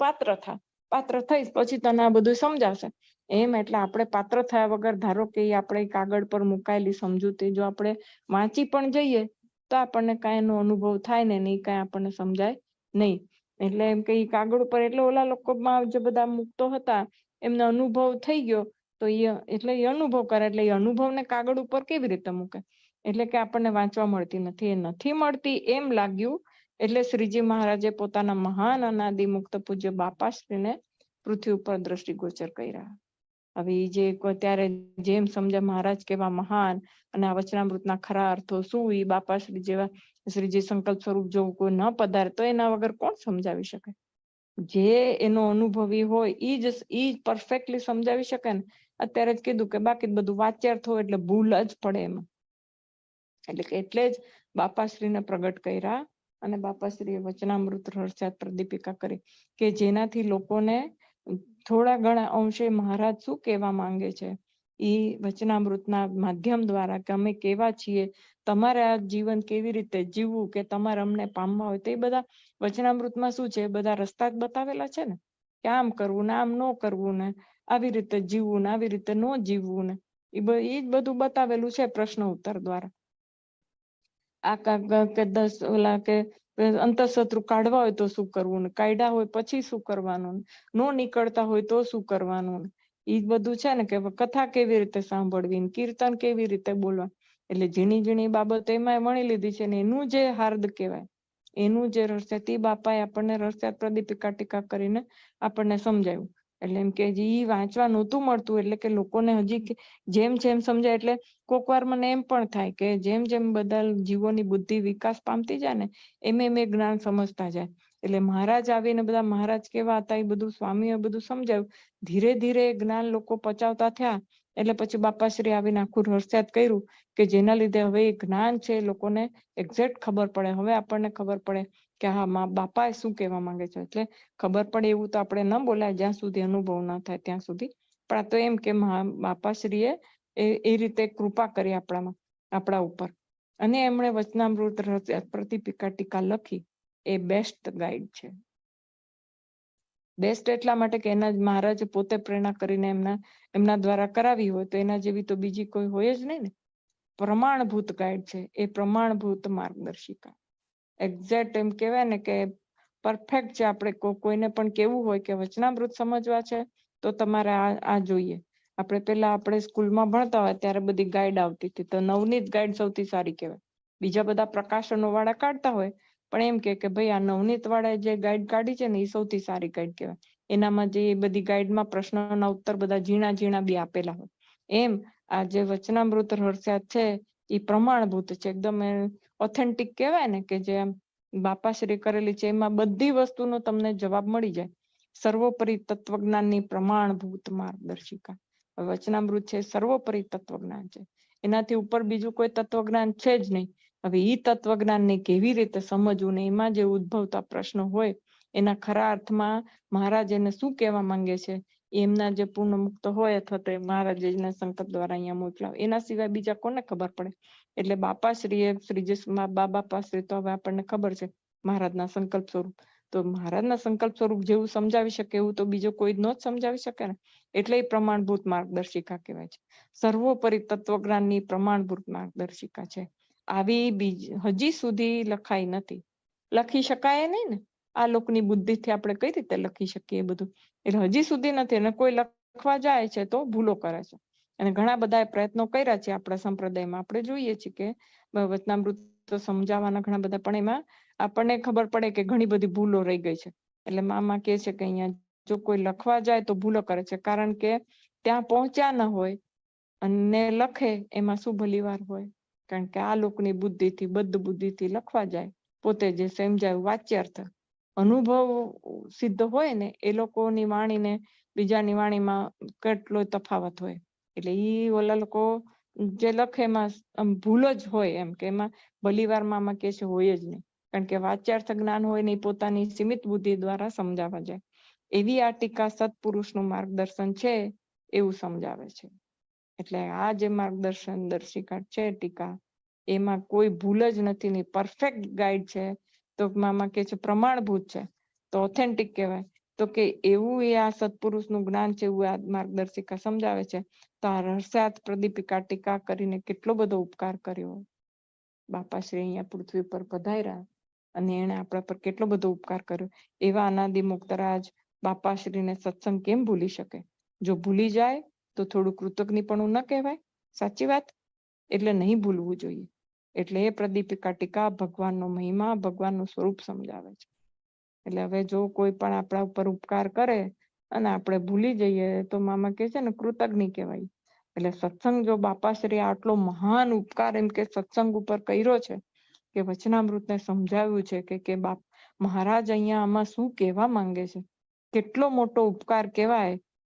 પાત્ર થઈશ પછી તને આ બધું સમજાશે એમ. એટલે આપણે પાત્ર થયા વગર ધારો કે આપણે કાગળ પર મુકાયેલી સમજૂતી જો આપણે વાંચી પણ જઈએ તો આપણને કાંઈ એનો અનુભવ થાય ને નહીં, કાંઈ આપણને સમજાય નહીં. એટલે એમ કે કાગળ ઉપર એટલે ઓલા લોકોમાં જે બધા મુક્તો હતા એમનો અનુભવ થઈ ગયો તો એટલે એ અનુભવ કરે, એટલે એ અનુભવને કાગળ ઉપર કેવી રીતે મૂકે, એટલે કે આપણને વાંચવા મળતી નથી, એ નથી મળતી એમ લાગ્યું એટલે શ્રીજી મહારાજે પોતાના મહાન અનાદિ મુક્ત પૂજ્ય બાપાશ્રીને પૃથ્વી ઉપર દ્રષ્ટિગોચર કર્યા. હવે એ જે ત્યારે જેમ સમજે મહારાજ કેવા મહાન અને આ વચનામૃતના ખરા અર્થો શું, એ બાપાશ્રી જેવા શ્રીજી સંકલ્પ સ્વરૂપ જો કોઈ ન પધારે તો એના વગર કોણ સમજાવી શકે, જે એનો અનુભવી હોય એ જ પરફેક્ટલી સમજાવી શકે ને. અત્યારે જ કીધું કે બાકી બધું વાચ્યાર્થ હોય એટલે ભૂલ જ પડે એમાં, એટલે જ બાપાશ્રીને પ્રગટ કર્યા અને બાપાશ્રીએ વચનામૃત રહસ્યાત પ્રદીપિકા કરી કે જેનાથી લોકોને થોડા ઘણા અંશે મહારાજ શું કહેવા માંગે છે એ વચનામૃતના માધ્યમ દ્વારા કે અમે કેવા છીએ, તમારે આ જીવન કેવી રીતે જીવવું કે તમારે અમને પામવા હોય તો એ બધા વચનામૃતમાં શું છે, બધા રસ્તા જ બતાવેલા છે ને કે આમ કરવું ને આમ ન કરવું ને આવી રીતે જીવવું ને આવી રીતે ન જીવવું ને એ જ બધું બતાવેલું છે પ્રશ્ન ઉત્તર દ્વારા. આ કે 10 ઓલા કે અંતઃશત્રુ કાઢવા હોય તો શું કરવું ને કાઢ્યા હોય પછી શું કરવાનું, નો નીકળતા હોય તો શું કરવાનું, એ બધું છે ને કે કથા કેવી રીતે સાંભળવી, કીર્તન કેવી રીતે બોલવા, એટલે ઝીણી ઝીણી બાબતો એમાં વણી લીધી છે ને એનું જે હાર્દ કહેવાય, એનું જે રહસ્ય બાપાએ આપણને રહસ્યાત પ્રદીપિકા ટીકા કરીને આપણને સમજાવ્યું. એટલે એમ કે એ વાંચવા નહોતું મળતું, એટલે કે લોકોને હજી જેમ જેમ સમજાય, એટલે કોક વાર મને એમ પણ થાય કે જેમ જેમ બધા જીવોની બુદ્ધિ વિકાસ પામતી જાય ને એમ એમ એ જ્ઞાન સમજતા જાય. એટલે મહારાજ આવીને બધા મહારાજ કેવા હતા એ બધું સ્વામીએ બધું સમજાવ્યું, ધીરે ધીરે જ્ઞાન લોકો પચાવતા થયા, એટલે પછી બાપાશ્રી આવીને આખું રહસ્યાત કર્યું કે જેના લીધે હવે એ જ્ઞાન છે લોકોને એક્ઝેક્ટ ખબર પડે. હવે આપણને ખબર પડે કે હા બાપા શું કહેવા માંગે છે, એટલે ખબર પડે એવું તો આપણે ન બોલાય જ્યાં સુધી અનુભવ ન થાય ત્યાં સુધી, પણ આ તો એમ કે બાપાશ્રીએ એ રીતે કૃપા કરી આપણા ઉપર, અને એમણે વચનામૃત રહસ્યાત પ્રદીપિકા ટીકા લખી. એ બેસ્ટ ગાઈડ છે. બેસ્ટ એટલા માટે કે એના મહારાજે પોતે પ્રેરણા કરીને એમના દ્વારા કરાવી હોય તો એના જેવી તો બીજી કોઈ હોય જ નહીં ને. પ્રમાણભૂત ગાઈડ છે, એ પ્રમાણભૂત માર્ગદર્શિકા, એક્ઝેક્ટ એમ કહેવાય ને કે પરફેક્ટ છે. આપણે કોઈને પણ કેવું હોય કે વચનામૃત સમજવા છે તો તમારે આ જોઈએ. આપણે સ્કૂલમાં ભણતા હોય ત્યારે બધી ગાઈડ આવતી હતી, તો નવનીત ગાઈડ સૌથી સારી કહેવાય. બીજા બધા પ્રકાશનો વાળા કાઢતા હોય પણ એમ કે ભાઈ આ નવનીત વાળા જે ગાઈડ કાઢી છે ને એ સૌથી સારી ગાઈડ કહેવાય. એનામાં જે બધી ગાઈડમાં પ્રશ્નોના ઉત્તર બધા ઝીણા ઝીણા બી આપેલા હોય. એમ આ જે વચનામૃત રહસ્યાત છે એ પ્રમાણભૂત છે, એકદમ ઓથેન્ટિક કહેવાય ને કે જે બાપાશ્રી કરેલી છે એમાં બધી વસ્તુનો તમને જવાબ મળી જાય. સર્વોપરી તત્વજ્ઞાનની પ્રમાણભૂત માર્ગદર્શિકા વચનામૃત છે, સર્વોપરી તત્વજ્ઞાન છે, એનાથી ઉપર બીજું કોઈ તત્વજ્ઞાન છે જ નહીં. હવે એ તત્વજ્ઞાનને કેવી રીતે સમજવું ને એમાં જે ઉદ્ભવતા પ્રશ્નો હોય એના ખરા અર્થમાં મહારાજ એને શું કહેવા માંગે છે, એમના જે પૂર્ણ મુક્ત હોય અથવા તો મહારાજના સંકલ્પ દ્વારા અહીંયા મોકલાવે, એના સિવાય બીજા કોને ખબર પડે. એટલે બાપાશ્રીએ બાપાશ્રી તો હવે આપણને ખબર છે મહારાજના સંકલ્પ સ્વરૂપ, તો મહારાજના સંકલ્પ સ્વરૂપ જેવું સમજાવી શકે એવું તો બીજો કોઈ ન જ સમજાવી શકે ને. એટલે એ પ્રમાણભૂત માર્ગદર્શિકા કહેવાય છે. સર્વોપરી તત્વજ્ઞાનની પ્રમાણભૂત માર્ગદર્શિકા છે. આવી હજી સુધી લખાઈ નથી, લખી શકાય નહીં ને. આ લોકની બુદ્ધિથી આપણે કઈ રીતે લખી શકીએ એ બધું, એટલે હજી સુધી નથી. અને કોઈ લખવા જાય છે તો ભૂલો કરે છે. અને ઘણા બધા પ્રયત્નો કર્યા છે આપણા સંપ્રદાયમાં. આપણે જોઈએ છીએ કે વચનામૃત સમજાવવાના ઘણા બધા, પણ એમાં આપણને ખબર પડે કે ઘણી બધી ભૂલો રહી ગઈ છે. એટલે મામા કહે છે કે અહીંયા જો કોઈ લખવા જાય તો ભૂલો કરે છે, કારણ કે ત્યાં પહોંચ્યા ન હોય અને લખે એમાં શું ભલીવાર હોય. કારણ કે આ લોકની બુદ્ધિથી, બદ્ધ બુદ્ધિથી લખવા જાય, પોતે જે સમજાયું વાચ્યાર્થ અનુભવ સિદ્ધ હોય ને, એ લોકોની વાણીને બીજાની વાણીમાં કેટલો તફાવત હોય. એટલે ઈ ઓલા લોકો જે લખે એમાં ભૂલ જ હોય, એમ કે એમાં ભલીવારમાં આમાં કે છે હોય જ નહીં. કારણ કે વાચ્યાર્થ જ્ઞાન હોય ને એ પોતાની સીમિત બુદ્ધિ દ્વારા સમજાવવા જાય. એવી આ ટીકા સત્પુરુષનું માર્ગદર્શન છે એવું સમજાવે છે. એટલે આ જે માર્ગદર્શન દર્શિકા છે ટીકા, એમાં કોઈ ભૂલ જ નથી ની પરફેક્ટ ગાઈડ છે. તો મામા કે છે પ્રમાણભૂત છે, તો ઓથેન્ટિક કહેવાય. તો કે એવું એ આ સત્પુરુષનું જ્ઞાન છે એવું આ માર્ગદર્શિકા સમજાવે છે. તો આ રહસ્યાર્થ પ્રદીપિકા ટીકા કરીને કેટલો બધો ઉપકાર કર્યો. બાપાશ્રી અહીંયા પૃથ્વી પર પધાર્યા અને એને આપણા પર કેટલો બધો ઉપકાર કર્યો. એવા અનાદિ મુક્તરાજ બાપાશ્રીને સત્સંગ કેમ ભૂલી શકે? જો ભૂલી જાય તો થોડું કૃતજ્ઞપણું ન કહેવાય? સાચી વાત. એટલે નહીં ભૂલવું જોઈએ. એટલે એ પ્રદીપિકા ટીકા ભગવાનનો મહિમા, ભગવાનનું સ્વરૂપ સમજાવે છે. એટલે હવે જો કોઈ પણ આપણા ઉપર ઉપકાર કરે અને આપણે ભૂલી જઈએ તો મામા કહે છે ને કૃતજ્ઞ કહેવાય. એટલે સત્સંગ જો બાપાશ્રી આટલો મહાન ઉપકાર એમ કે સત્સંગ ઉપર કર્યો છે કે વચનામૃતને સમજાવ્યું છે કે બાપ મહારાજ અહીંયા આમાં શું કહેવા માંગે છે, કેટલો મોટો ઉપકાર કહેવાય.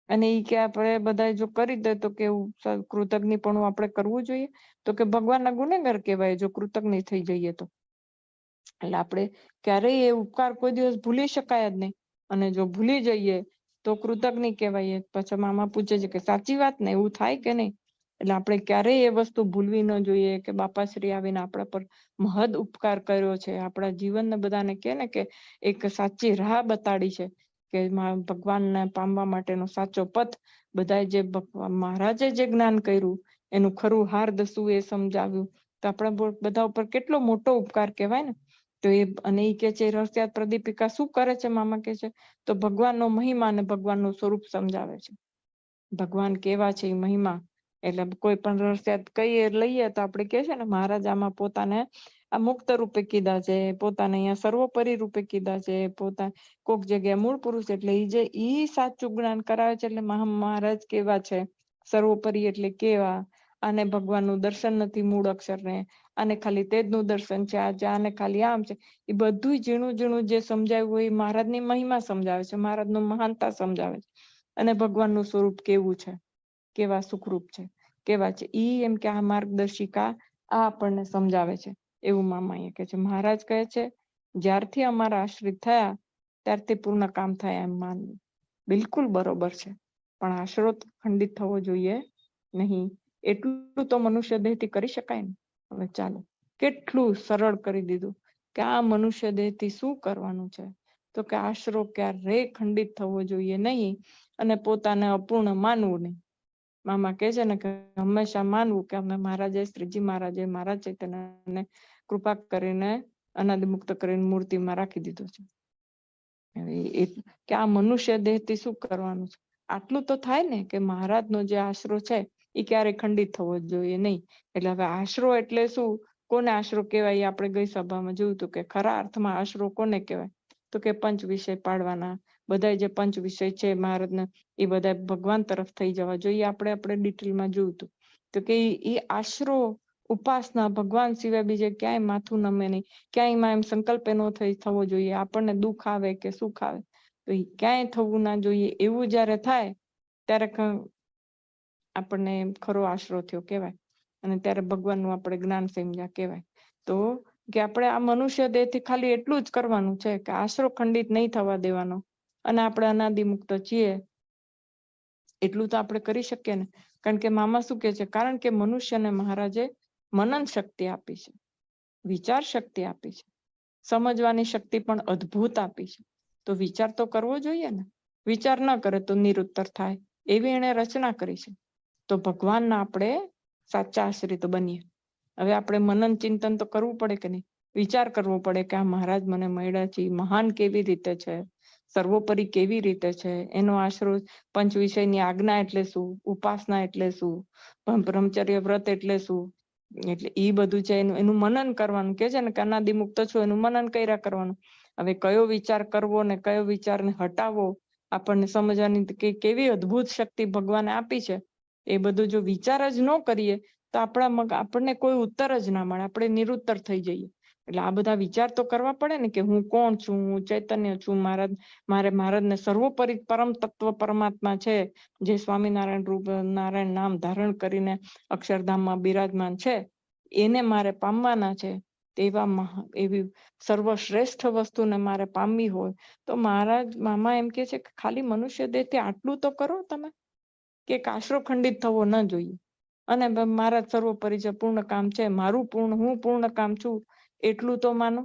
અને એ કે આપણે બધા જો કરી દે તો કેવું કૃતજ્ઞપણું આપણે કરવું જોઈએ? તો કે ભગવાનના ગુનેગાર કહેવાય જો કૃતજ્ઞ થઈ જઈએ તો. એટલે આપણે ક્યારેય એ ઉપકાર કોઈ દિવસ ભૂલી શકાય જ નહીં. અને જો ભૂલી જઈએ તો કૃતજ્ઞ કહેવાય. પછી મામા પૂછે છે કે સાચી વાત ને, એવું થાય કે નહીં? એટલે આપણે ક્યારેય એ વસ્તુ ભૂલવી ન જોઈએ કે બાપાશ્રી આવીને આપણા પર મહદ ઉપકાર કર્યો છે. આપણા જીવનને બધાને કે ને કે એક સાચી રાહ બતાડી છે કે ભગવાનને પામવા માટેનો સાચો પથ. બધા જે મહારાજે જે જ્ઞાન કર્યું એનું ખરું હાર્દ શું એ સમજાવ્યું. તો આપણા બધા ઉપર કેટલો મોટો ઉપકાર કહેવાય ને. તો એ અને એ કે છે રહસ્યાર્થ પ્રદીપિકા શું કરે છે મામા કે છે, તો ભગવાનનો મહિમા અને ભગવાનનું સ્વરૂપ સમજાવે છે. ભગવાન કેવા છે એ મહિમા. એટલે કોઈ પણ રહસ્યાર્થ કહીએ લઈએ તો આપણે કહે છે ને મહારાજ આમાં પોતાને આ મુક્ત રૂપે કીધા છે, પોતાને અહીંયા સર્વોપરી રૂપે કીધા છે, પોતા કોક જગ્યાએ મૂળ પુરુષ. એટલે એ જે ઈ સાચું જ્ઞાન કરાવે છે એટલે મહારાજ કેવા છે, સર્વોપરી એટલે કેવા. આને ભગવાનનું દર્શન નથી મૂળ અક્ષરને, આને ખાલી તેજનું દર્શન છે, આને ખાલી આમ છે. એ બધું ઝીણું ઝીણું જે સમજાવ્યું હોય એ મહારાજની મહિમા સમજાવે છે, મહારાજનું મહાનતા સમજાવે છે. અને ભગવાનનું સ્વરૂપ કેવું છે, કેવા સુખરૂપ છે, કેવા છે, ઈ એમ કે આ માર્ગદર્શિકા આ આપણને સમજાવે છે એવું મામા અહીંયા કહે છે. મહારાજ કહે છે જ્યારથી અમારા આશ્રિત થયા ત્યારથી પૂર્ણ કામ થયા એમ માનવું. બિલકુલ બરોબર છે, પણ આશરો ખંડિત થવો જોઈએ નહીં. એટલું તો મનુષ્ય દેહથી કરી શકાય ને. હવે ચાલો કેટલું સરળ કરી દીધું કે આ મનુષ્ય દેહથી શું કરવાનું છે, તો કે આશરો ક્યારેય ખંડિત થવો જોઈએ નહીં અને પોતાને અપૂર્ણ માનવું નહીં. મામા કહે છે ને કે હંમેશા માનવું કે અમે મહારાજે શ્રીજી મહારાજે મહારાજ ચૈતન્યને કૃપા કરીને અનાદિ મુક્ત કરીને મૂર્તિમાં રાખી દીધો છે. કે આ મનુષ્ય દેહથી શું કરવાનું છે, આટલું તો થાય ને કે મહારાજનો જે આશરો છે એ ક્યારેય ખંડિત થવો જોઈએ નહીં. એટલે હવે આશરો એટલે શું, કોને આશરો કહેવાય? આપણે ગઈ સભામાં જોયું હતું કે ખરા અર્થમાં આશરો કોને કહેવાય? તો કે પંચ વિષય પાડવાના. બધા જે પંચ વિષય છે મહારાજના એ બધા ભગવાન તરફ થઈ જવા જોઈએ. આપણે ડિટેલમાં જોયું હતું તો કે એ આશરો ઉપાસના ભગવાન સિવાય બીજે ક્યાંય માથું નમે નહીં, ક્યાંય એમ સંકલ્પ એનો થવો જોઈએ. આપણને દુઃખ આવે કે સુખ આવે તો એ ક્યાંય થવું ના જોઈએ. એવું જ્યારે થાય ત્યારે આપણને ખરો આશરો થયો કહેવાય અને ત્યારે ભગવાનનું આપણે જ્ઞાન સમજ્યા કહેવાય. તો કે આપણે આ મનુષ્ય દેહથી ખાલી એટલું જ કરવાનું છે કે આશરો ખંડિત નહીં થવા દેવાનો અને આપણે અનાદિ મુક્ત છીએ એટલું તો આપણે કરી શકીએ ને. કારણ કે મામા શું કહે છે, કારણ કે મનુષ્યને મહારાજે મનન શક્તિ આપી છે, વિચાર શક્તિ આપી છે, સમજવાની શક્તિ પણ અદ્ભુત આપી છે. તો વિચાર તો કરવો જોઈએ ને. વિચાર ન કરે તો નિરુત્તર થાય, એવી એણે રચના કરી છે. તો ભગવાનના આપણે સાચા આશ્રિત બનીએ. હવે આપણે મનન ચિંતન તો કરવું પડે કે નહીં? વિચાર કરવો પડે કે આ મહારાજ મને મળ્યા છે, મહાન કેવી રીતે છે, સર્વોપરી કેવી રીતે છે, એનો આશરો પંચ વિષયની આજ્ઞા એટલે શું, ઉપાસના એટલે શું, બ્રહ્મચર્ય વ્રત એટલે શું, એટલે એ બધું છે એનું મનન કરવાનું. કે છે ને કે અનાદિ મુક્ત છો, એનું મનન કર્યા કરવાનું. હવે કયો વિચાર કરવો ને કયો વિચારને હટાવવો આપણને સમજવાની કેવી અદ્ભુત શક્તિ ભગવાને આપી છે. એ બધું જો વિચાર જ ન કરીએ તો આપણને કોઈ ઉત્તર જ ના મળે, આપણે નિરુત્તર થઈ જઈએ. એટલે આ બધા વિચાર તો કરવા પડે ને કે હું કોણ છું, હું ચૈતન્ય છું, મારે મહારાજને સર્વોપરી પરમ તત્વ પરમાત્મા છે, જે સ્વામિનારાયણ રૂપ નારાયણ નામ ધારણ કરીને અક્ષરધામમાં બિરાજમાન છે, એને મારે પામવાના છે. એવી સર્વશ્રેષ્ઠ વસ્તુને મારે પામવી હોય તો મહારાજ મામા એમ કે છે કે ખાલી મનુષ્ય દેહથી આટલું તો કરો તમે, કે આશરો ખંડિત થવો ન જોઈએ. અને મારા સર્વોપરી જે પૂર્ણ કામ છે, હું પૂર્ણ કામ છું એટલું તો માનો.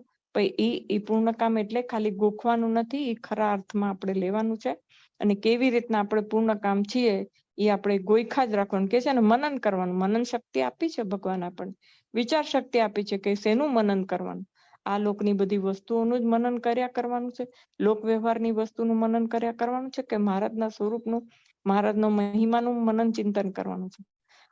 એ પૂર્ણ કામ એટલે ખાલી ગોખવાનું નથી, એ ખરા અર્થમાં આપણે લેવાનું છે. અને કેવી રીતના આપણે પૂર્ણ કામ છીએ એ આપણે ગોઈખા જ રાખવાનું. કે છે ને મનન કરવાનું. મનન શક્તિ આપી છે ભગવાન આપણને, વિચાર શક્તિ આપી છે કે શેનું મનન કરવાનું. આ લોકની બધી વસ્તુઓનું જ મનન કર્યા કરવાનું છે, લોક વ્યવહારની વસ્તુનું મનન કર્યા કરવાનું છે, કે મહારાજના સ્વરૂપનું, મહારાજનો મહિમાનું મનન ચિંતન કરવાનું છે.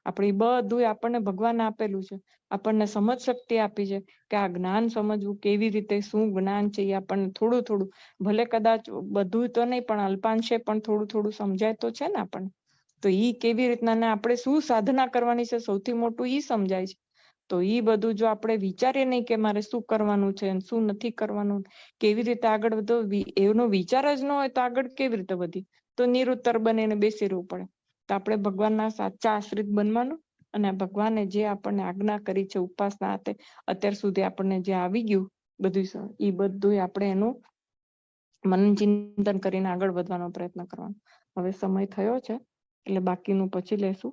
આપણે બધું આપણને ભગવાન આપેલું છે, આપણને સમજ શક્તિ આપી છે કે આ જ્ઞાન સમજવું કેવી રીતે, શું જ્ઞાન છે એ આપણને થોડું થોડું, ભલે કદાચ બધું તો નહીં પણ અલ્પાંશે પણ થોડું થોડું સમજાય તો છે ને આપણને. તો ઈ કેવી રીતના, ને આપણે શું સાધના કરવાની છે સૌથી મોટું ઈ સમજાય છે. તો ઈ બધું જો આપણે વિચારીએ નહીં કે મારે શું કરવાનું છે, શું નથી કરવાનું, કેવી રીતે આગળ વધો, એનો વિચાર જ ન હોય તો આગળ કેવી રીતે વધી? તો નિરુત્તર બનીને બેસી રહેવું પડે. તો આપણે ભગવાનના સાચા આશ્રિત બનવાનું. અને ભગવાને જે આપણને આજ્ઞા કરી છે ઉપાસના, અત્યાર સુધી આપણને જે આવી ગયું બધું, એ બધું આપણે એનું મનન ચિંતન કરીને આગળ વધવાનો પ્રયત્ન કરવાનો. હવે સમય થયો છે એટલે બાકીનું પછી લેશું.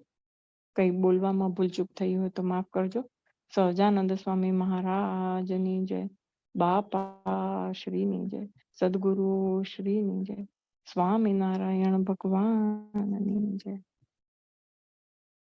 કઈ બોલવામાં ભૂલચૂક થઈ હોય તો માફ કરજો. સહજાનંદ સ્વામી મહારાજની જય, બાપા શ્રીની જય, સદગુરુ શ્રીની જય, સ્વામિનારાયણ ભગવાનની જય.